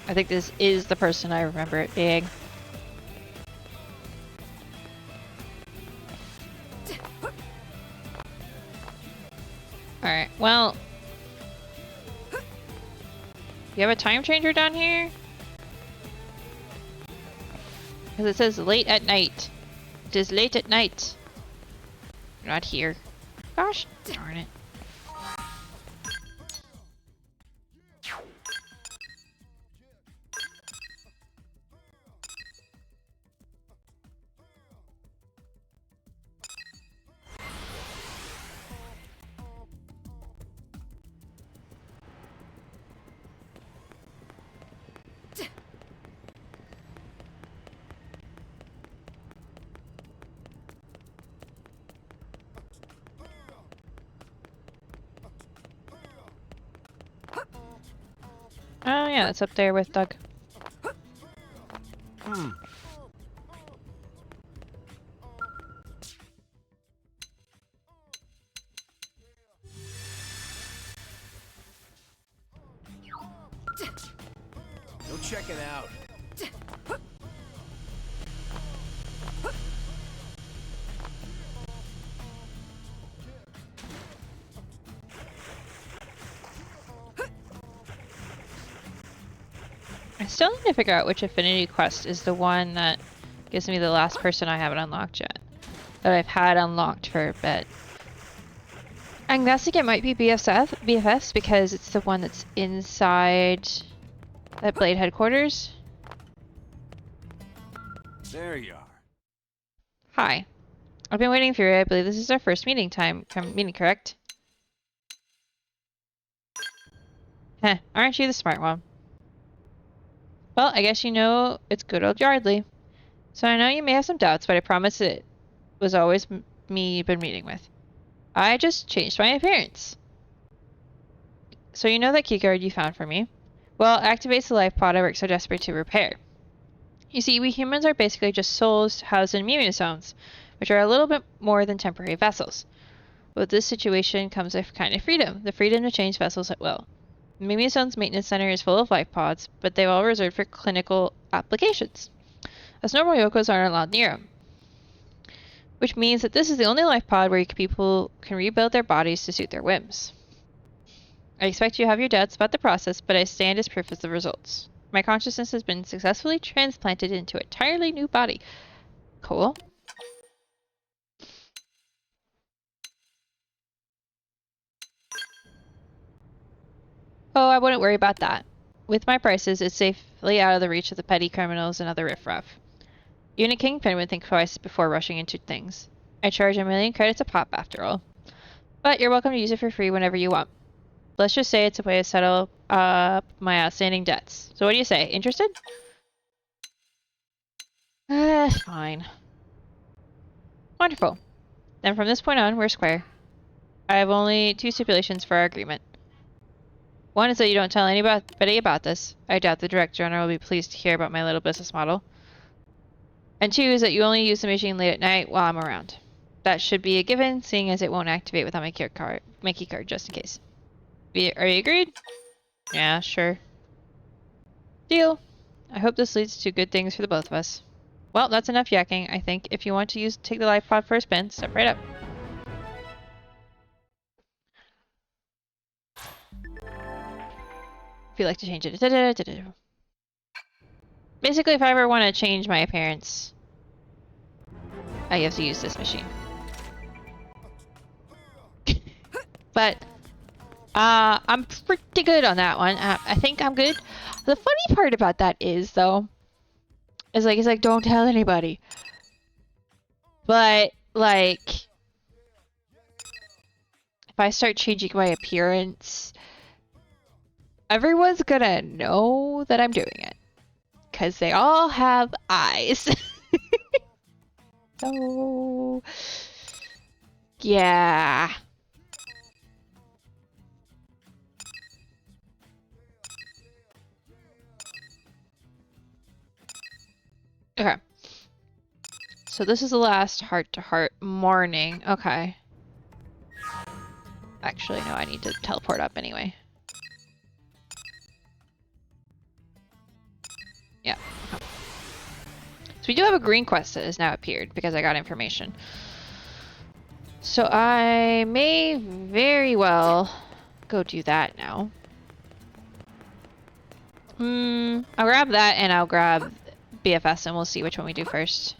I think this is the person I remember it being. Alright, well... You have a time changer down here? Because it says late at night. It is late at night. You're not here. Gosh darn it. Oh yeah, it's up there with Doug. Go check it out. I still need to figure out which affinity quest is the one that gives me the last person I haven't unlocked yet. That I've had unlocked for a bit. I'm guessing it might be BFS because it's the one that's inside that Blade headquarters. There you are. Hi. I've been waiting for you. I believe this is our first meeting, correct? Heh, aren't you the smart one? Well, I guess you know it's good old Yardley. So I know you may have some doubts, but I promise it was always me you've been meeting with. I just changed my appearance. So you know that keycard you found for me? Well, it activates the life pod I worked so desperate to repair. You see, we humans are basically just souls housed in mimizones, which are a little bit more than temporary vessels. With this situation comes a kind of freedom, the freedom to change vessels at will. Mimizone's maintenance center is full of life pods, but they're all reserved for clinical applications, as normal yokos aren't allowed near them. Which means that this is the only life pod where people can rebuild their bodies to suit their whims. I expect you have your doubts about the process, but I stand as proof of the results. My consciousness has been successfully transplanted into an entirely new body. Cool. Oh, I wouldn't worry about that. With my prices, it's safely out of the reach of the petty criminals and other riffraff. Even a kingpin would think twice before rushing into things. I charge 1,000,000 credits a pop, after all. But you're welcome to use it for free whenever you want. Let's just say it's a way to settle up my outstanding debts. So what do you say? Interested? Fine. Wonderful. Then from this point on, we're square. I have only 2 stipulations for our agreement. One is that you don't tell anybody about this. I doubt the Director General will be pleased to hear about my little business model. And 2 is that you only use the machine late at night while I'm around. That should be a given, seeing as it won't activate without my key card, just in case. Are you agreed? Yeah, sure. Deal. I hope this leads to good things for the both of us. Well, that's enough yakking, I think. If you want to take the life pod for a spin, step right up. If you like to change it. Basically, if I ever want to change my appearance, I have to use this machine. But I'm pretty good on that one. I think I'm good. The funny part about that is, though, is like, it's like, don't tell anybody. But, like, if I start changing my appearance, everyone's gonna know that I'm doing it. Because they all have eyes. So, yeah. Okay. So this is the last heart-to-heart morning. Okay. Actually, no, I need to teleport up anyway. Yeah. Okay. So we do have a green quest that has now appeared because I got information. So I may very well go do that now. I'll grab that and I'll grab BFS and we'll see which one we do first.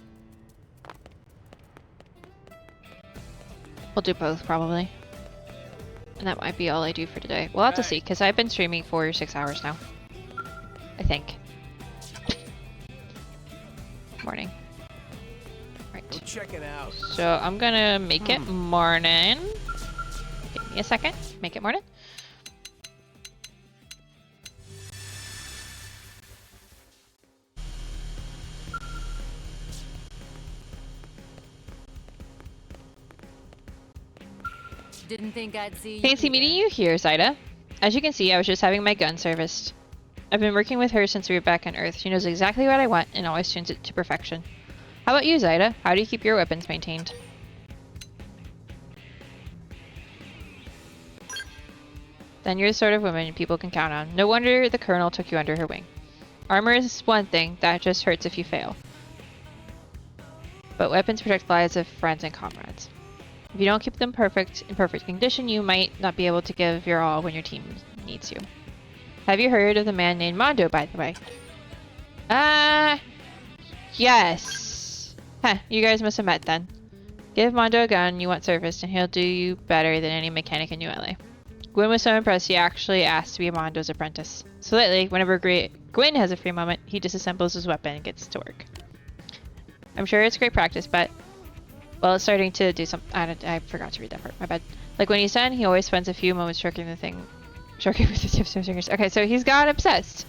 We'll do both probably. And that might be all I do for today. We'll have to see because I've been streaming for 6 hours now. I think. Morning. Right. Go check it out. So I'm gonna make it morning. Give me a second. Make it morning. Didn't think I'd see you. Fancy meeting you here, Zyda. As you can see, I was just having my gun serviced. I've been working with her since we were back on Earth. She knows exactly what I want and always tunes it to perfection. How about you, Zyda? How do you keep your weapons maintained? Then you're the sort of woman people can count on. No wonder the Colonel took you under her wing. Armor is one thing, that just hurts if you fail. But weapons protect the lives of friends and comrades. If you don't keep them in perfect condition, you might not be able to give your all when your team needs you. Have you heard of the man named Mondo, by the way? Yes. Huh, you guys must have met then. Give Mondo a gun you want serviced and he'll do you better than any mechanic in New LA. Gwyn was so impressed he actually asked to be Mondo's apprentice. So lately, whenever Gwyn has a free moment, he disassembles his weapon and gets to work. I'm sure it's great practice, but... well, it's starting to do some... I forgot to read that part, my bad. Like when he's done, he always spends a few moments stroking the thing... stroking with the tips of his fingers. Okay, so he's got obsessed.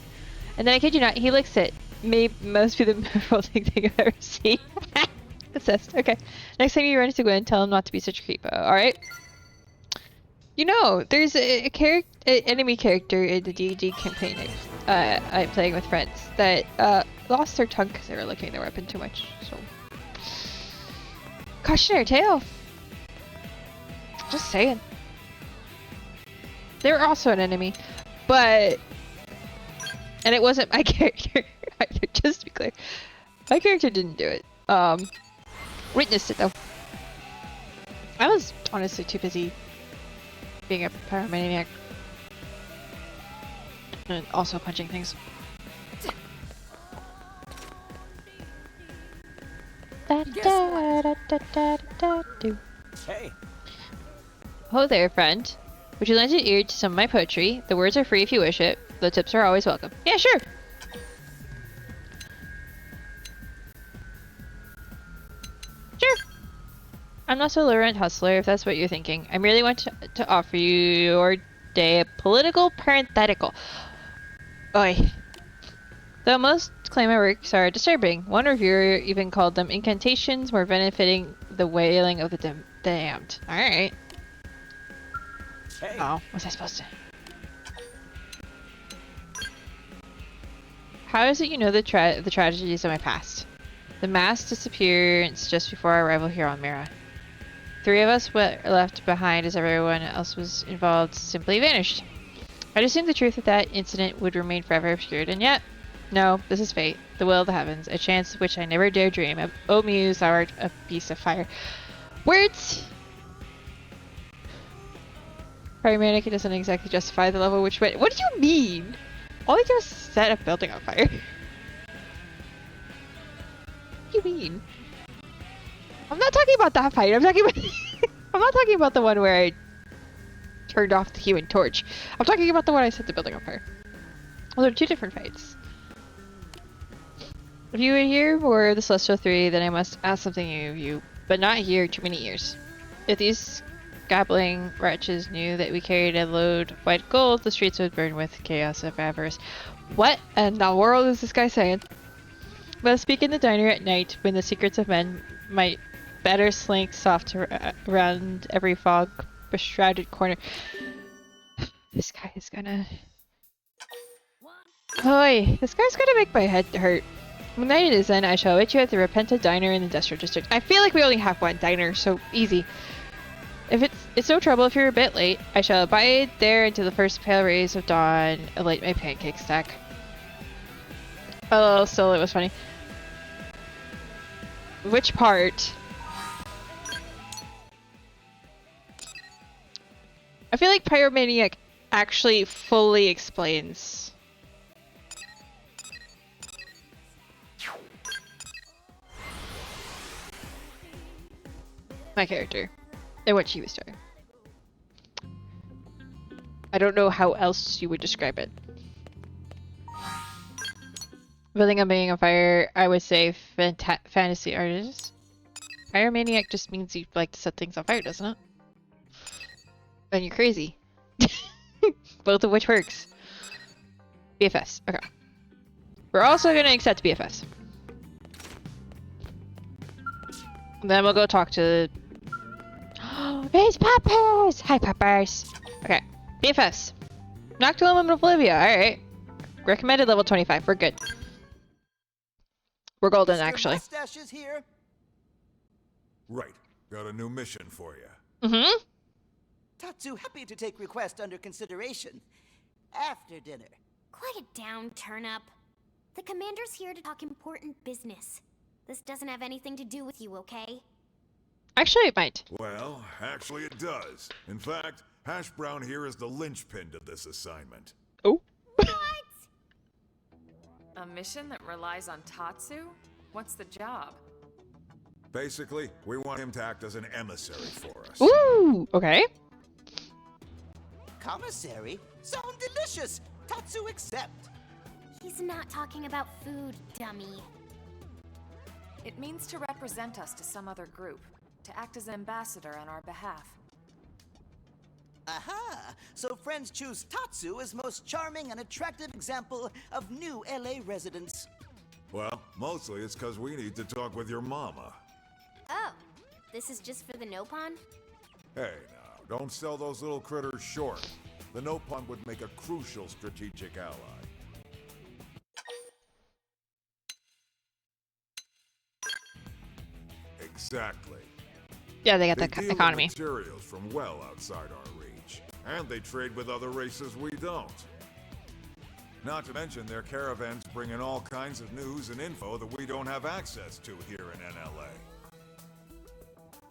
And then I kid you not, he licks it. Maybe most be the most revolting thing I've ever seen. Obsessed. Okay. Next time you run into Gwyn, tell him not to be such a creepo. Alright? You know, there's an enemy character in the D&D campaign I'm playing with friends that lost their tongue because they were licking their weapon too much. So, cautionary tale. Just saying. They were also an enemy, but and it wasn't my character either. Just to be clear, my character didn't do it. Witnessed it though. I was honestly too busy being a pyromaniac and also punching things. Hey. Oh there, friend. Would you lend your ear to some of my poetry? The words are free if you wish it. The tips are always welcome. Yeah, sure. Sure. I'm not so literate hustler, if that's what you're thinking. I merely want to offer you your day a political parenthetical. Oi. Though most claim my works are disturbing, one reviewer even called them incantations more benefiting the wailing of the damned. Alright. Hey. Oh, was I supposed to? How is it you know the tragedies of my past? The mass disappearance just before our arrival here on Mira. 3 of us were left behind as everyone else was involved simply vanished. I'd assumed the truth of that incident would remain forever obscured, and yet, no, this is fate, the will of the heavens, a chance which I never dare dream of. O muse, thou art a piece of fire. Words! Paramedic doesn't exactly justify the level which went. What do you mean? All they do is set a building on fire. What do you mean? I'm not talking about that fight. I'm talking about. I'm not talking about the one where I turned off the Human Torch. I'm talking about the one I set the building on fire. Well, they're 2 different fights. If you were here for the Celestial 3, then I must ask something of you, but not here too many years. If these gabbling wretches knew that we carried a load of white gold, the streets would burn with chaos of avarice. What in the world is this guy saying? Let us speak in the diner at night, when the secrets of men might better slink soft around every fog bestranded corner. This guy is gonna... Oi, this guy's gonna make my head hurt. When night it is then, I shall await you at the repentant diner in the industrial district. I feel like we only have one diner, so easy. If it's no trouble if you're a bit late, I shall abide there until the first pale rays of dawn alight my pancake stack. Oh, still it was funny. Which part? I feel like Pyromaniac actually fully explains. My character. And what she was doing. I don't know how else you would describe it. Building a being on fire, I would say fantasy artist. Pyromaniac just means you like to set things on fire, doesn't it? And you're crazy. Both of which works. BFS. Okay. We're also gonna accept BFS. Then we'll go talk to... It's Peppers! Hi, Peppers! Okay. BFS. Nocturnal Limit of Olivia. Alright. Recommended level 25. We're good. We're golden, actually. Mustache is here. Right. Got a new mission for you. Mm-hmm. Tatsu happy to take request under consideration. After dinner. Quite a down turn-up. The commander's here to talk important business. This doesn't have anything to do with you, okay? Actually, it might. Well, actually it does. In fact, Hash Brown here is the linchpin to this assignment. Oh. A mission that relies on Tatsu? What's the job? Basically, we want him to act as an emissary for us. Ooh, okay. Commissary? Sound delicious! Tatsu accept! He's not talking about food, dummy. It means to represent us to some other group, to act as ambassador on our behalf. Aha! So friends choose Tatsu as most charming and attractive example of new LA residents. Well, mostly it's because we need to talk with your mama. Oh, this is just for the Nopon? Hey, now, don't sell those little critters short. The Nopon would make a crucial strategic ally. Exactly. Yeah, they got They the deal economy. with materials from well outside our reach, and they trade with other races we don't. Not to mention their caravans bring in all kinds of news and info that we don't have access to here in NLA.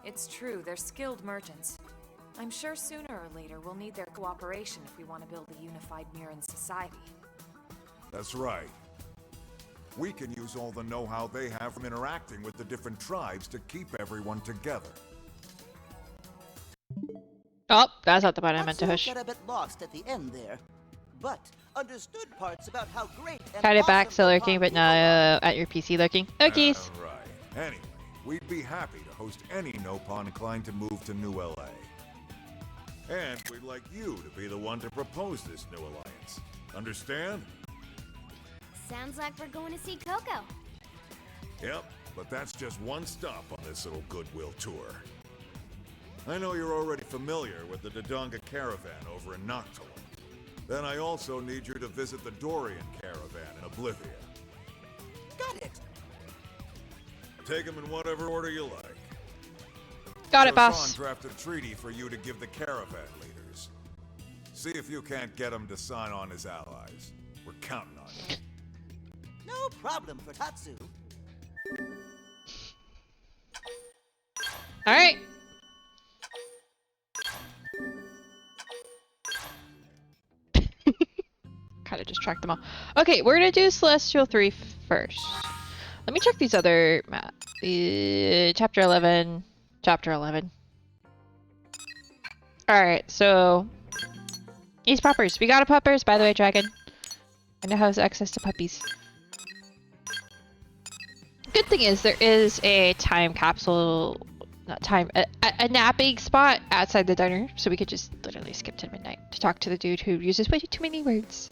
It's true, they're skilled merchants. I'm sure sooner or later we'll need their cooperation if we want to build a unified Miran society. That's right. We can use all the know-how they have from interacting with the different tribes to keep everyone together. Oh, that's not the button I meant to Tatsu push. got a bit lost at the end there, but understood parts about how great and Tried it back, awesome still the lurking, but people no, are. at your PC lurking. Okies. Right. Anyway, we'd be happy to host any Nopon inclined to move to New LA. And we'd like you to be the one to propose this new alliance. Understand? Sounds like we're going to see Coco. Yep, but that's just one stop on this little goodwill tour. I know you're already familiar with the Dodonga Caravan over in Noctowl. Then I also need you to visit the Dorian Caravan in Oblivia. Got it. Take them in whatever order you like. Got it, Josan boss. drafted a treaty for you to give the caravan leaders. See if you can't get them to sign on as allies. We're counting on you. No problem for Tatsu. All right. Kind of just tracked them all. Okay, we're gonna do Celestial 3 first. Let me check these other map. Chapter 11. Chapter 11. Alright, so... These puppers. We got a puppers, by the way, Dragon. I know how has access to puppies. Good thing is, there is a time capsule... Not time... A napping spot outside the diner, so we could just literally skip to midnight to talk to the dude who uses way too many words.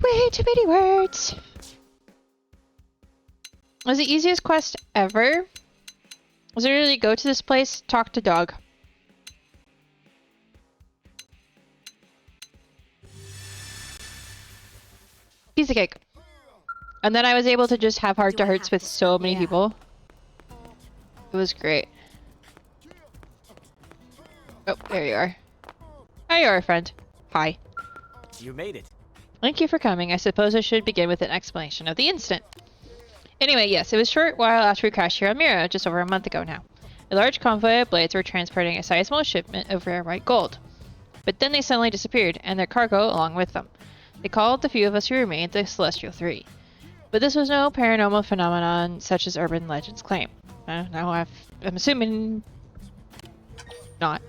Way too many words! It was the easiest quest ever. Was literally go to this place, talk to dog. Piece of cake. And then I was able to just have heart-to-hearts with so many people. It was great. Oh, there you are. There you are, friend. Hi. You made it. Thank you for coming. I suppose I should begin with an explanation of the incident. Anyway, yes, it was a short while after we crashed here on Mira, just over a month ago now. A large convoy of blades were transporting a sizable shipment of rare white gold. But then they suddenly disappeared, and their cargo along with them. They called the few of us who remained the Celestial 3. But this was no paranormal phenomenon such as urban legends claim. Now I'm assuming not.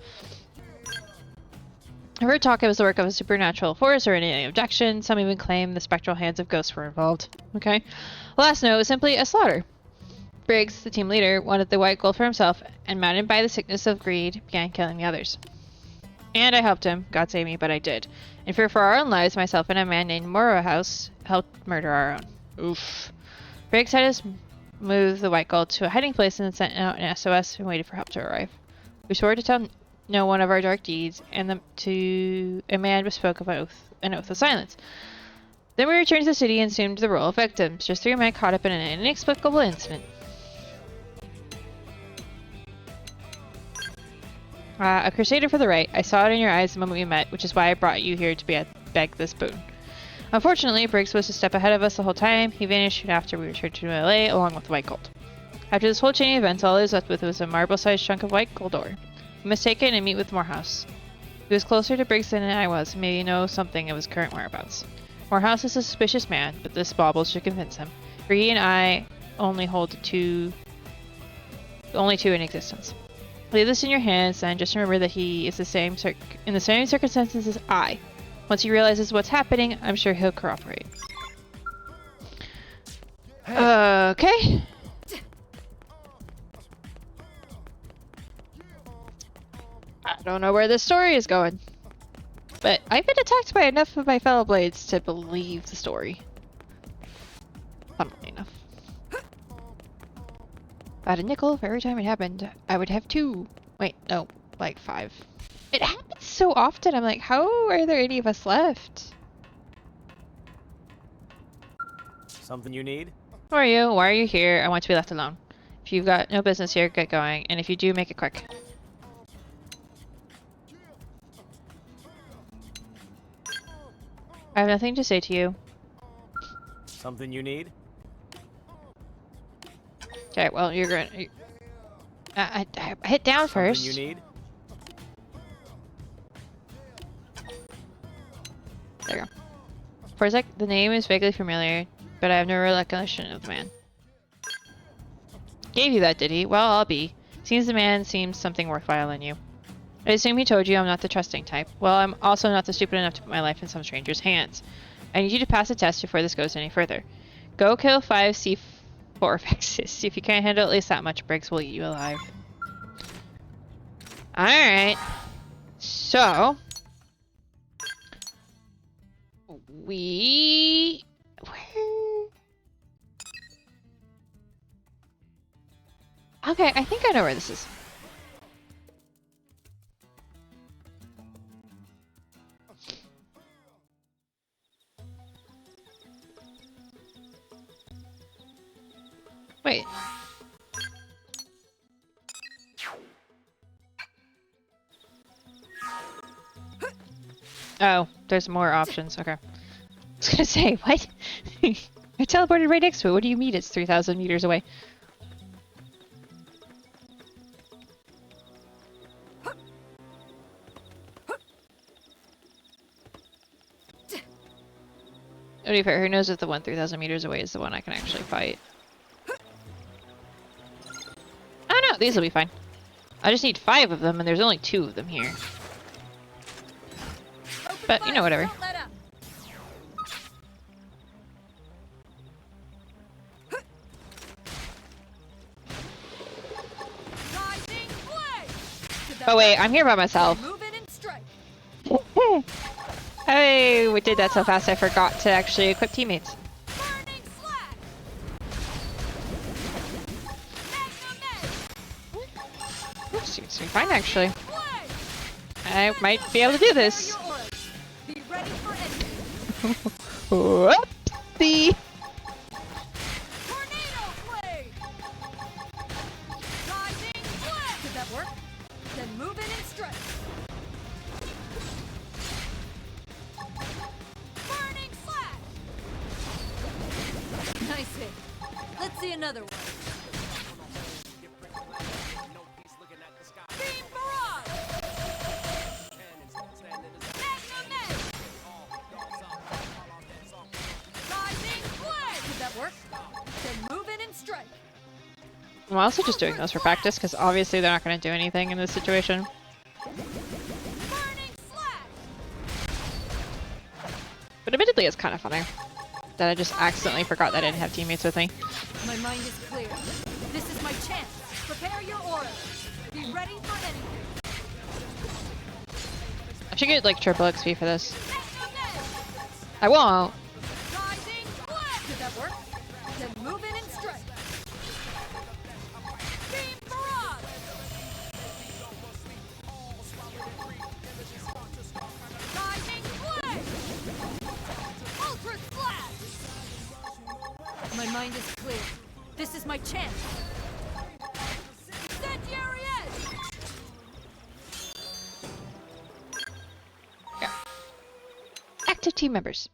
I heard talk it was the work of a supernatural force or any abduction. Some even claim the spectral hands of ghosts were involved. Okay. Last note was simply a slaughter. Briggs, the team leader, wanted the white gold for himself, and maddened by the sickness of greed, began killing the others. And I helped him. God save me, but I did. In fear for our own lives, myself and a man named Morohouse helped murder our own. Oof. Briggs had us move the white gold to a hiding place and then sent out an SOS and waited for help to arrive. We swore to tell no one of our dark deeds, and to a man bespoke of an oath of silence. Then we returned to the city and assumed the role of victims, just 3 men caught up in an inexplicable incident. A crusader for the right. I saw it in your eyes the moment we met, which is why I brought you here to beg this boon. Unfortunately, Briggs was a step ahead of us the whole time. He vanished soon after we returned to LA, along with the white gold. After this whole chain of events, all I was left with was a marble-sized chunk of white gold ore. We must take it and meet with Morehouse. He was closer to Briggs than I was, and maybe know something of his current whereabouts. Morehouse is a suspicious man, but this bauble should convince him. For he and I only two in existence. Leave this in your hands, and just remember that he is in the same circumstances as I. Once he realizes what's happening, I'm sure he'll cooperate. Okay. I don't know where this story is going. But I've been attacked by enough of my fellow blades to believe the story. Funnily enough. If I had a nickel for every time it happened, I would have 2. Wait, no, like 5. It happens so often, I'm like, how are there any of us left? Something you need? Who are you? Why are you here? I want to be left alone. If you've got no business here, get going. And if you do, make it quick. I have nothing to say to you. Something you need? Okay, well, you're going to... hit down first. Something you need? There you go. For a sec, the name is vaguely familiar, but I have no recollection of the man. Gave you that, did he? Well, I'll be. Seems the man seems something worthwhile in you. I assume he told you I'm not the trusting type. Well, I'm also not the stupid enough to put my life in some stranger's hands. I need you to pass a test before this goes any further. Go kill 5 C4 Vexes. If you can't handle at least that much, Briggs will eat you alive. Alright. So... we... where... okay, I think I know where this is. Wait. Oh, there's more options. Okay. I was gonna say, what? I teleported right next to it. What do you mean it's 3,000 meters away? To be fair, who knows if the one 3,000 meters away is the one I can actually fight. Oh no, these will be fine. I just need 5 of them, and there's only 2 of them here. But, you know, whatever. Oh wait, I'm here by myself. Hey, we did that so fast I forgot to actually equip teammates. Seems to be fine, actually. I might be able to do this. Whoopsie! Did that work? Then move in and strike. Burning slash. Nice hit. Let's see another one. Beam barrage. Magnum edge. Rising flame. Did that work? Then move in and strike. I'm also just doing those for practice, because obviously they're not going to do anything in this situation. But admittedly, it's kind of funny that I just accidentally forgot that I didn't have teammates with me. My mind is clear. This is my chance. Prepare your aura. Be ready for anything. I should get like triple XP for this. I won't. Rising flame. Did that work? Then move in and strike. Beam barrage. Rising flame. Ultra slash. My mind is clear. This is my chance. Incendiary edge. Yeah. Active team members.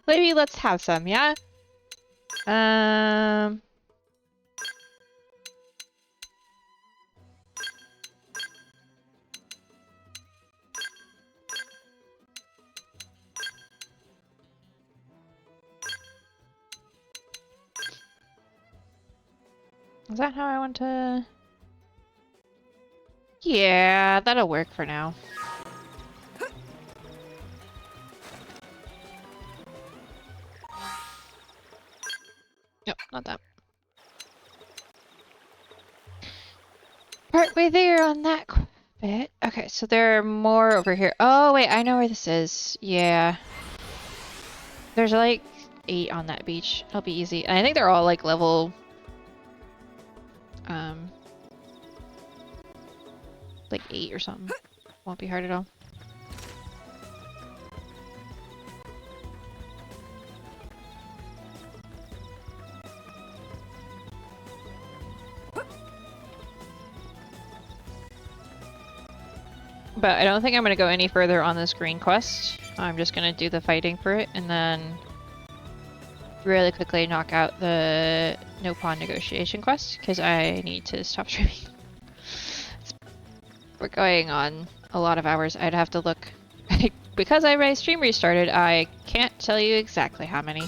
Maybe let's have some, yeah? Is that how I want to... yeah, that'll work for now. Nope, not that. Partway there on that bit. Okay, so there are more over here. Oh, wait, I know where this is. Yeah. There's like 8 on that beach. It'll be easy. And I think they're all like level... like 8 or something. Won't be hard at all. But I don't think I'm going to go any further on this green quest. I'm just going to do the fighting for it and then really quickly knock out the no pawn negotiation quest because I need to stop streaming. We're going on a lot of hours. I'd have to look. Because my stream restarted, I can't tell you exactly how many.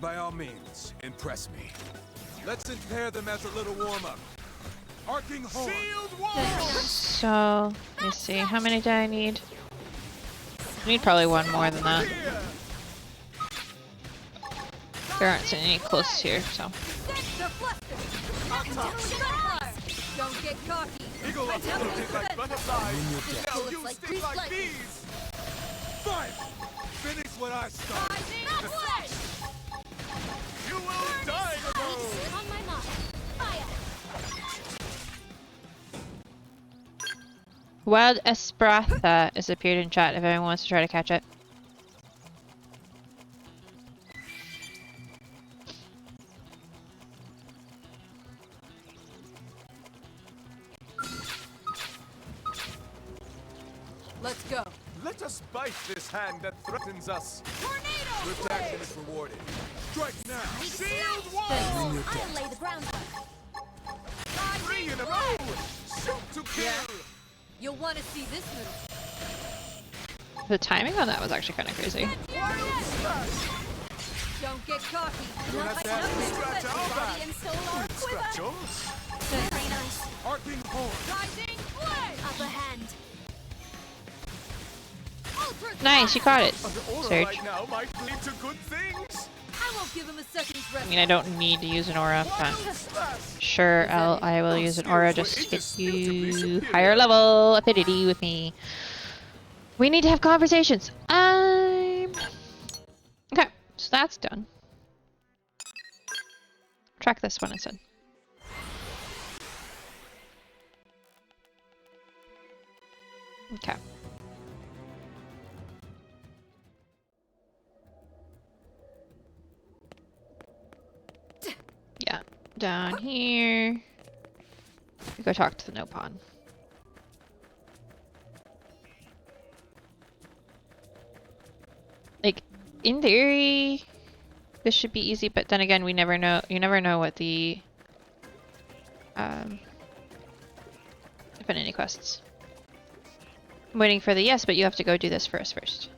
By all means, impress me. Let's impair them as a little warm-up. Arcing horn. So, let me see. How many do I need? I need probably one more than that. There aren't any close here, so. Don't get cocky. Eagle up, floating like butterflies. Now you like sting like bees. Fight! Finish what I started. You will die alone. On my mark. Fire. Wild Espratha has appeared in chat if anyone wants to try to catch it. Let's go. Let us bite this hand that threatens us. Tornado. Swift action is rewarded. Strike now. Shield wall. I'll lay the groundwork. 3 in a row. Shoot to kill. You'll want to see this move. The timing on that was actually kind of crazy. Don't get cocky. Not that scratch our back. Body and soul are Scratch quiver. yours. Very nice. Arcing horn. Rising blade. Upper hand. Nice, you caught it. An aura Surge. right now might lead to good things. I won't give him a second's I rest. mean, I don't need to use an aura, but Slash. sure, I will use an aura just to get you higher level affinity with me. We need to have conversations. Okay, so that's done. Track this one instead. Okay. Yeah, down here. We go talk to the Nopon. Like, in theory, this should be easy, but then again, we never know. You never know what the Infinity quests. I'm waiting for the yes, but you have to go do this first.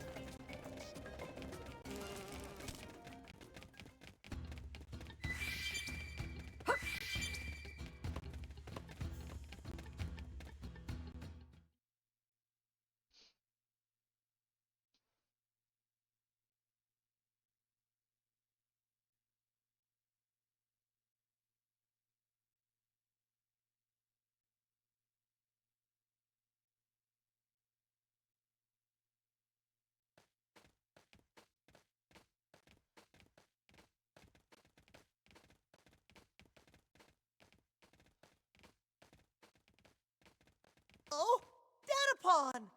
Oh, Datapon!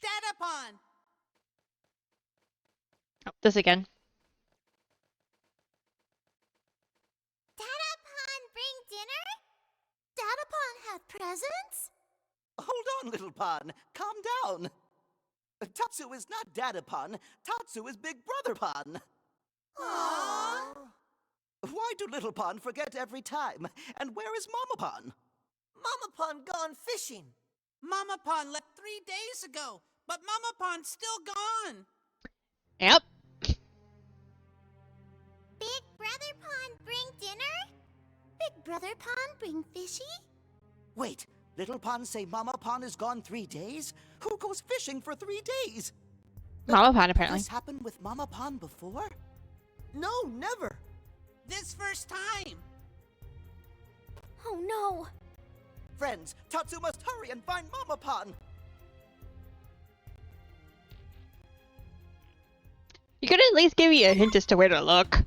Datapon! Oh, this again. Datapon bring dinner? Datapon have presents? Hold on, little Pon. Calm down. Tatsu is not Datapon. Tatsu is Big Brother Pon. Aww. Why do little Pon forget every time? And where is Mama Pon? Mama Pon gone fishing. Mama Pon left 3 days ago, but Mama Pon's still gone. Yep. Big Brother Pon bring dinner? Big Brother Pon bring fishy? Wait, little Pon say Mama Pon is gone 3 days? Who goes fishing for 3 days? Mama Pon, apparently. This happened with Mama Pon before? No, never. This first time. Oh no. Friends, Tatsu must hurry and find Mama Pon. You could at least give me a hint as to where to look.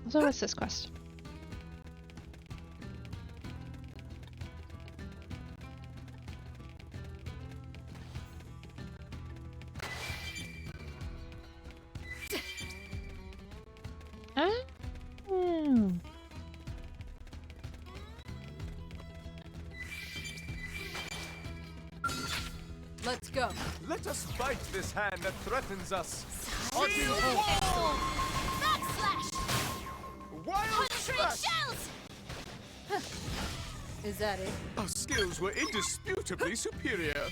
So what's this quest? Oh. Let's go. Let us bite this hand that threatens us. Backslash. Concentrate shells! Is that it? Our skills were indisputably superior.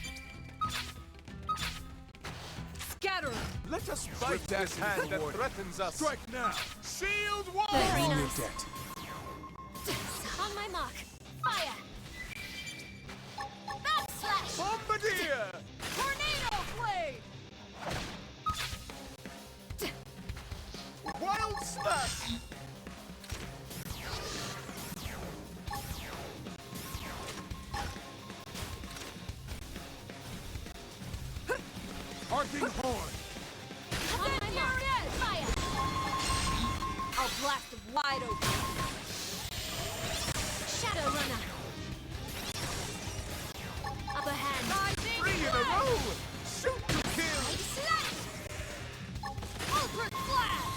Scatter! Let us fight this hand that threatens us. Strike now. Shield wall. Very nice. Moved it. On my mark. Fire! Backslash! Bombardier. Tornado blade! Wild smash. Arcing horn. On my mark. Fire! I'll blast it wide open. Shadow runner. Upper hand. 3 in a row. Shoot to kill. Slash! Ultra slash!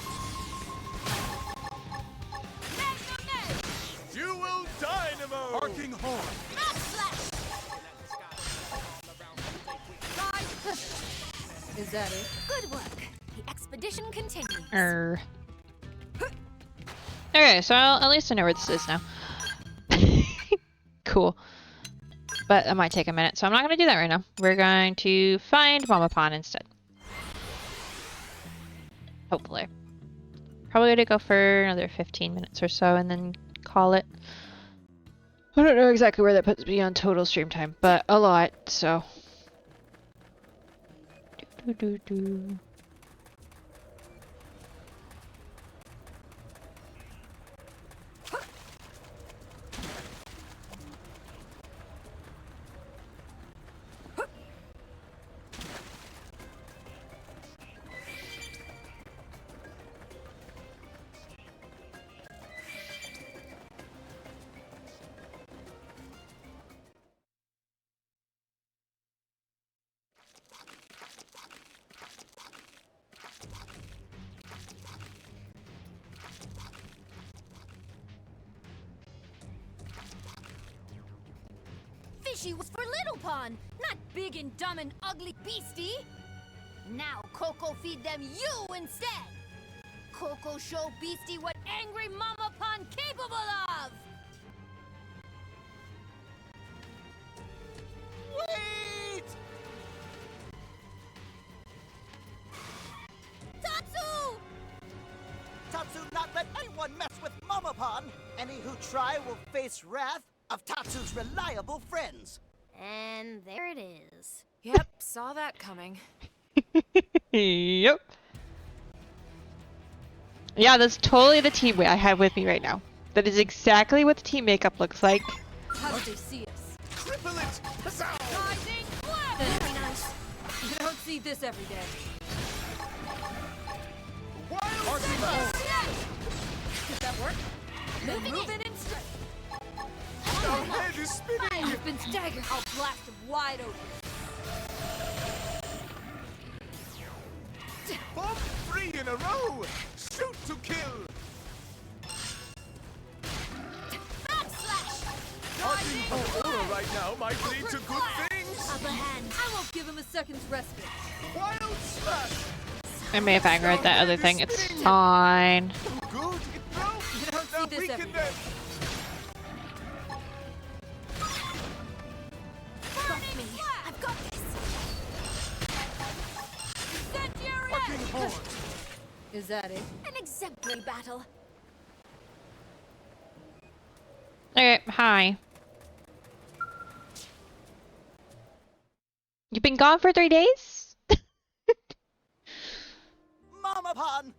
Magnum edge! Dual dynamo. Arcing horn. Backslash! Is that it? Good work. The expedition continues. Okay, so at least I know where this is now. Cool. But that might take a minute, so I'm not going to do that right now. We're going to find Mama Pond instead. Hopefully. Probably going to go for another 15 minutes or so and then call it. I don't know exactly where that puts me on total stream time, but a lot, so. Do. Fishy was for Little Pond, not big and dumb and ugly beastie. Now Coco feed them you instead. Coco show Beastie what angry Mama Pond capable of. Wait! Tatsu! Tatsu not let anyone mess with Mama Pond. Any who try will face wrath of Tatsu's reliable friends. And there it is. Yep, saw that coming. Yep. Yeah, that's totally the team I have with me right now. That is exactly what the team makeup looks like. How did they see us? Triple it. Huzzah! Rising flag! Very nice. You don't see this every day. Wild smash. Does that work? Moving in straight. Our head is spinning. You've been staggered. I'll blast it wide open. Bomb 3 in a row. Shoot to kill. Backslash! Arcing horn aura right now might lead to good things. Upper hand. I won't give him a second's respite. Wild smash. I may have angered that other thing. It's fine. Good. It broke. You don't Now see this we every can day. Trust me. I've got this. Arcing horn. Is that it? An exemplary battle. Okay, hi. You've been gone for 3 days? Mama Pond!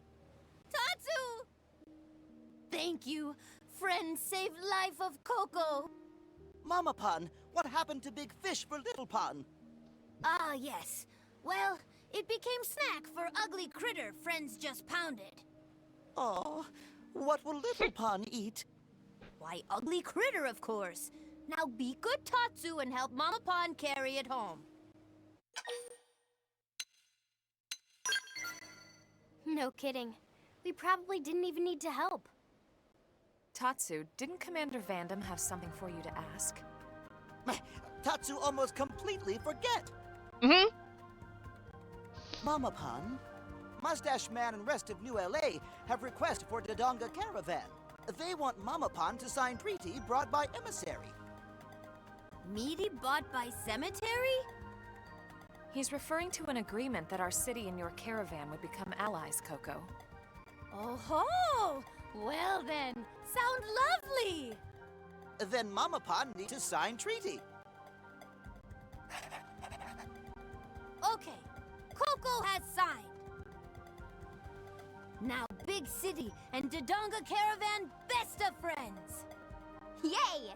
Tatsu! Thank you. Friend saved life of Coco. Mama Pond, what happened to Big Fish for Little Pond? Ah, yes. Well, it became snack for ugly critter friends just pounded. Oh, what will Little Pond eat? Why, ugly critter, of course. Now be good Tatsu and help Mama Pond carry it home. No kidding. We probably didn't even need to help. Tatsu, didn't Commander Vandam have something for you to ask? Tatsu almost completely forget. Mm-hmm. Mama Pond, Mustache Man and rest of New LA have request for Dodonga Caravan. They want Mamapon to sign treaty brought by emissary. Meaty bought by cemetery? He's referring to an agreement that our city and your caravan would become allies, Coco. Oh ho! Well then, sound lovely! Then Mamapon needs to sign treaty. Okay, Coco has signed. Now Big City and Dodonga Caravan best of friends! Yay!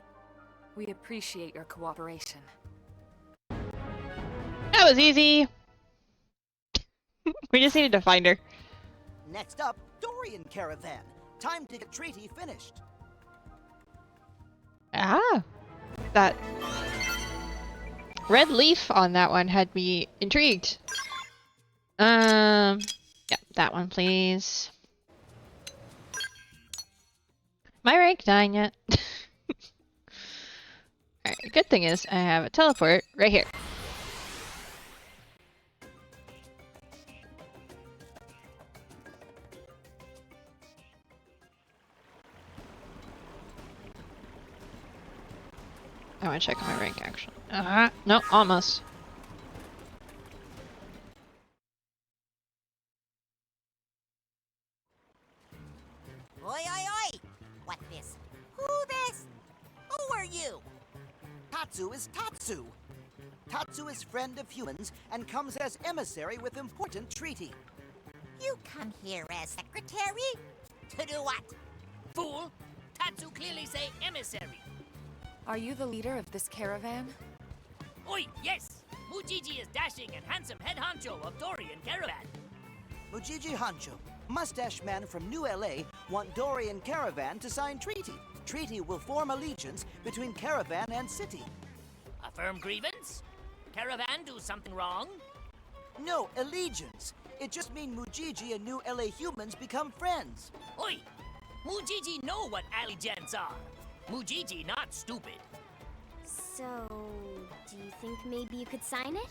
We appreciate your cooperation. That was easy. We just needed to find her. Next up, Dorian Caravan. Time to get treaty finished. Ah, that red leaf on that one had me intrigued. Yeah, that one, please. Am I rank 9 yet? Alright, good thing is I have a teleport right here. I want to check my rank actually. No, almost. Oi, oi, oi! What this? Who this? Who are you? Tatsu is Tatsu. Tatsu is friend of humans and comes as emissary with important treaty. You come here as secretary? To do what? Fool! Tatsu clearly say emissary. Are you the leader of this caravan? Oi, yes! Mujiji is dashing and handsome head honcho of Dorian Caravan. Mujiji Hancho, mustache man from New LA, want Dorian Caravan to sign treaty. Treaty will form allegiance between Caravan and city. A firm grievance? Caravan do something wrong? No, allegiance. It just means Mujiji and New LA humans become friends. Oi! Mujiji know what allegiance are. Mujiji not stupid. So, do you think maybe you could sign it?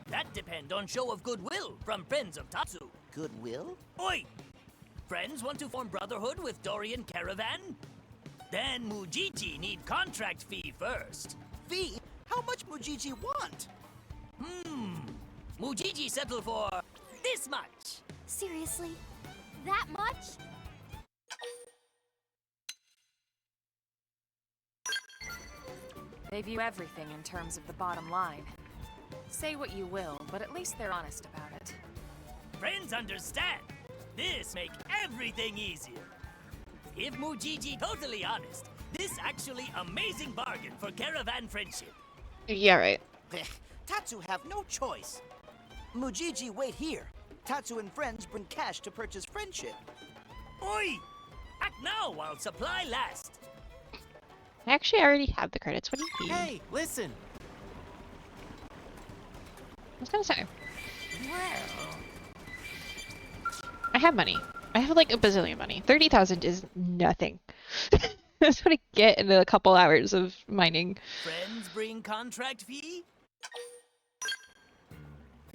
That depend on show of goodwill from friends of Tatsu. Goodwill? Oi! Friends want to form brotherhood with Dorian Caravan? Then Mujiji need contract fee first. Fee? How much Mujiji want? Mujiji settle for this much. Seriously? That much? They view everything in terms of the bottom line. Say what you will, but at least they're honest about it. Friends understand. This make everything easier. If Mujiji totally honest, this actually amazing bargain for caravan friendship. Yeah, right. Tatsu have no choice. Mujiji wait here. Tatsu and friends bring cash to purchase friendship. Oi! Act now while supply lasts. I actually already have the credits. What do you mean? Hey, listen. I was gonna say. I have money. I have like a bazillion money. 30,000 is nothing. That's what I get in a couple hours of mining. Friends bring contract fee?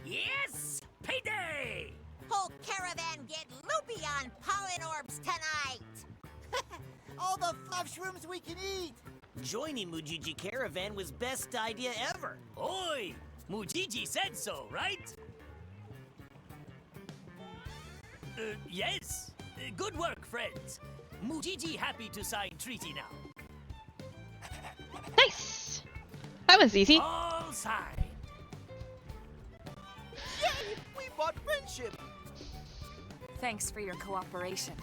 Yes! Payday! Whole caravan get loopy on pollen orbs tonight! All the mushrooms we can eat! Joining Mujiji Caravan was best idea ever. Oi! Mujiji said so, right? Yes. Good work, friends. Mujiji happy to sign treaty now. Nice! That was easy. All signed. Yay! We bought friendship! Thanks for your cooperation.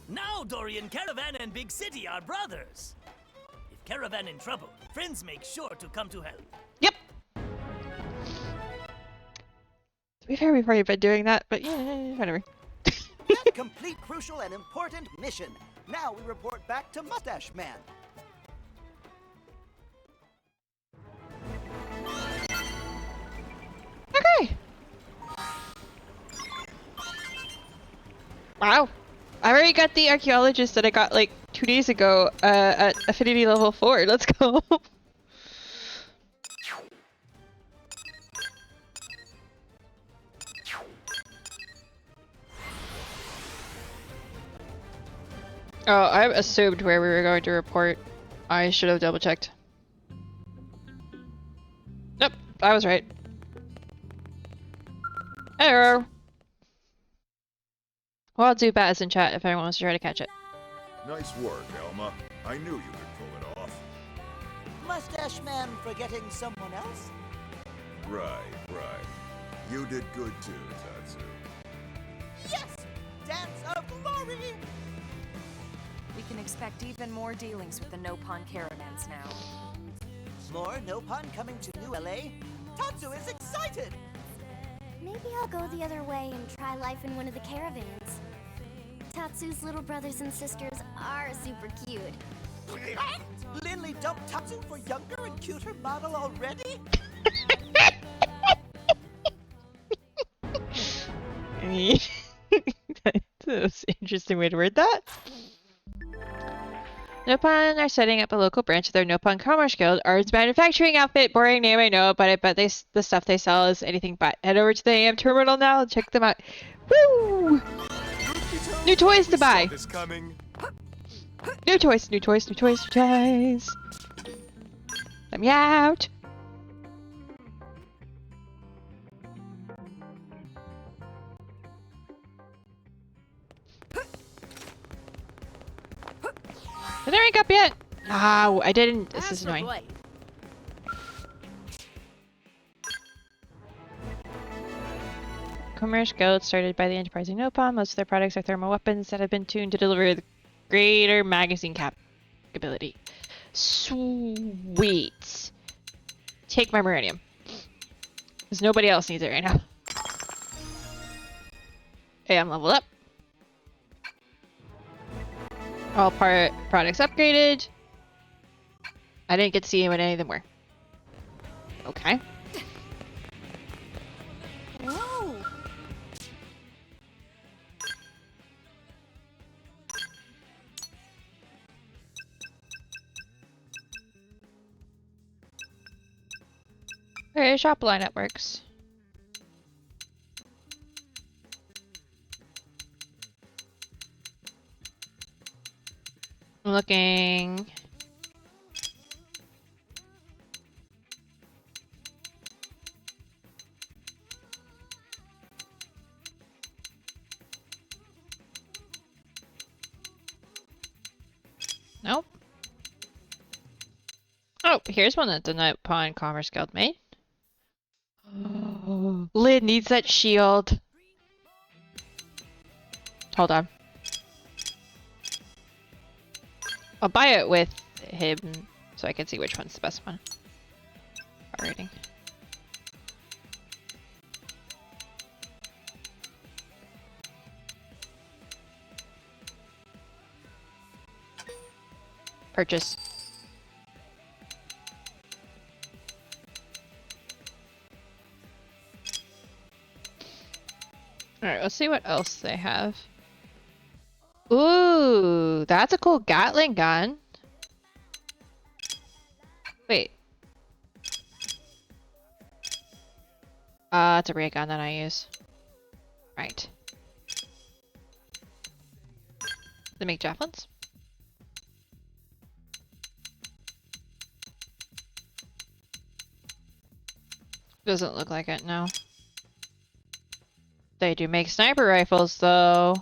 Now Dorian Caravan and Big City are brothers. If Caravan in trouble, friends make sure to come to help. Yep. To be fair, we've already been doing that, but yeah, whatever. That complete crucial and important mission. Now we report back to Mustache Man. Okay. Wow. I already got the archaeologist that I got like 2 days ago at affinity level 4. Let's go. Oh, I assumed where we were going to report. I should have double checked. Nope, I was right. Error. Well, I'll do Baz in chat if anyone wants to try to catch it. Nice work, Elma. I knew you could pull it off. Mustache Man forgetting someone else? Right. You did good too, Tatsu. Yes! Dance of glory! We can expect even more dealings with the Nopon caravans now. More Nopon coming to New LA? Tatsu is excited! Maybe I'll go the other way and try life in one of the caravans. Tatsu's little brothers and sisters are super cute. Lindley dumped Tatsu for younger and cuter model already? I mean, that's an interesting way to word that. Nopon are setting up a local branch of their Nopon Commerce Guild arms manufacturing outfit. Boring name, I know, but I bet the stuff they sell is anything but. Head over to the AM terminal now and check them out. Woo! New toys to buy. New toys. Let me out. Did I rank up yet? No, I didn't. This is annoying. Commerce Guild started by the enterprising Nopon. Most of their products are thermal weapons that have been tuned to deliver the greater magazine capability. Sweet. Take my Marinium. Because nobody else needs it right now. Hey, I'm leveled up. All products upgraded. I didn't get to see what any of them were. Okay. Whoa! Okay, shop lineup works. I'm looking. Nope. Oh, here's one that the Nopon Commerce Guild made. Oh, Lid needs that shield. Hold on. I'll buy it with him so I can see which one's the best one. Rating. Purchase. Alright, let's see what else they have. Ooh, that's a cool Gatling gun. Wait. It's a ray gun that I use. Right. They make javelins? Doesn't look like it, no. They do make sniper rifles, though.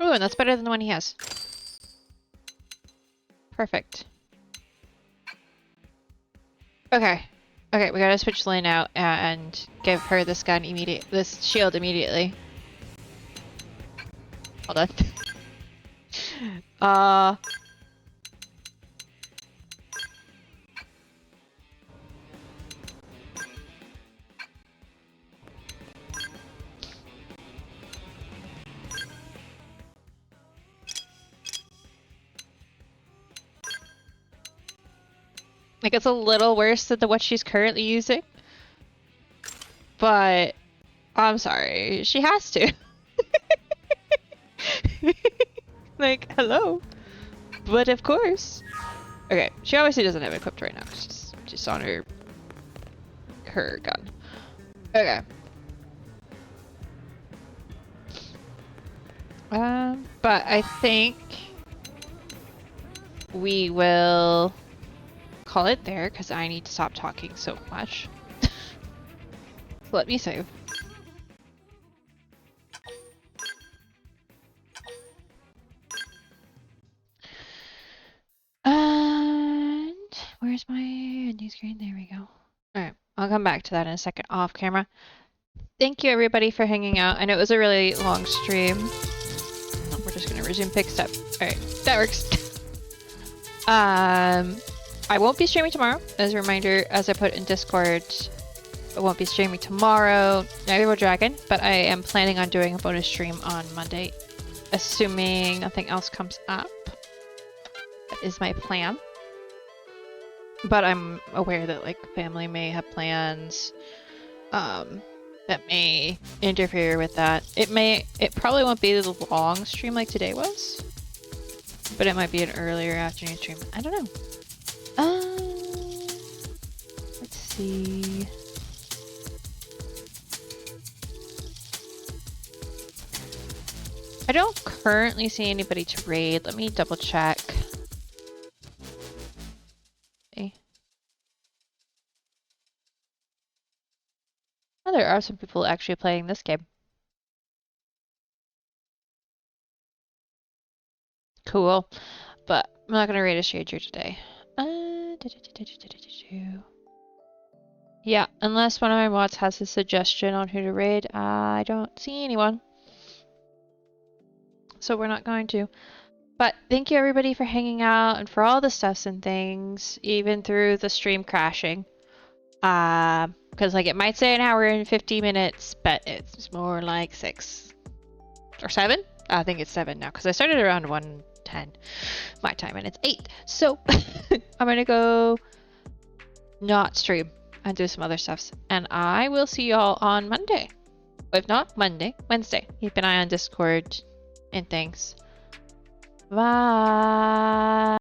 Ooh, and that's better than the one he has. Perfect. Okay. Okay, we gotta switch Lynn out and give her this gun this shield immediately. Hold on. Like, it's a little worse than what she's currently using. But, I'm sorry, she has to. Like, hello. But of course. Okay, she obviously doesn't have it equipped right now. She's on her gun. Okay. But I think we will call it there because I need to stop talking so much. Let me save. And where's my ending screen? There we go. Alright, I'll come back to that in a second off camera. Thank you everybody for hanging out. I know it was a really long stream. We're just gonna resume pick step. Alright, that works. I won't be streaming tomorrow. As a reminder, as I put in Discord, I won't be streaming tomorrow, neither will Dragon, but I am planning on doing a bonus stream on Monday, assuming nothing else comes up. That is my plan. But I'm aware that like family may have plans that may interfere with that. It probably won't be the long stream like today was, but it might be an earlier afternoon stream. I don't know. Let's see. I don't currently see anybody to raid. Let me double check. Okay. Oh, there are some people actually playing this game. Cool. But I'm not going to raid a stranger today. Yeah, unless one of my mods has a suggestion on who to raid, I don't see anyone. So we're not going to. But thank you everybody for hanging out and for all the stuffs and things, even through the stream crashing. Because like it might say an hour and 50 minutes, but it's more like 6 or 7. I think it's 7 now because I started around 1:10 my time and it's 8. So I'm gonna go not stream and do some other stuffs, and I will see y'all on Monday. If not Monday, Wednesday. Keep an eye on Discord and things. Bye.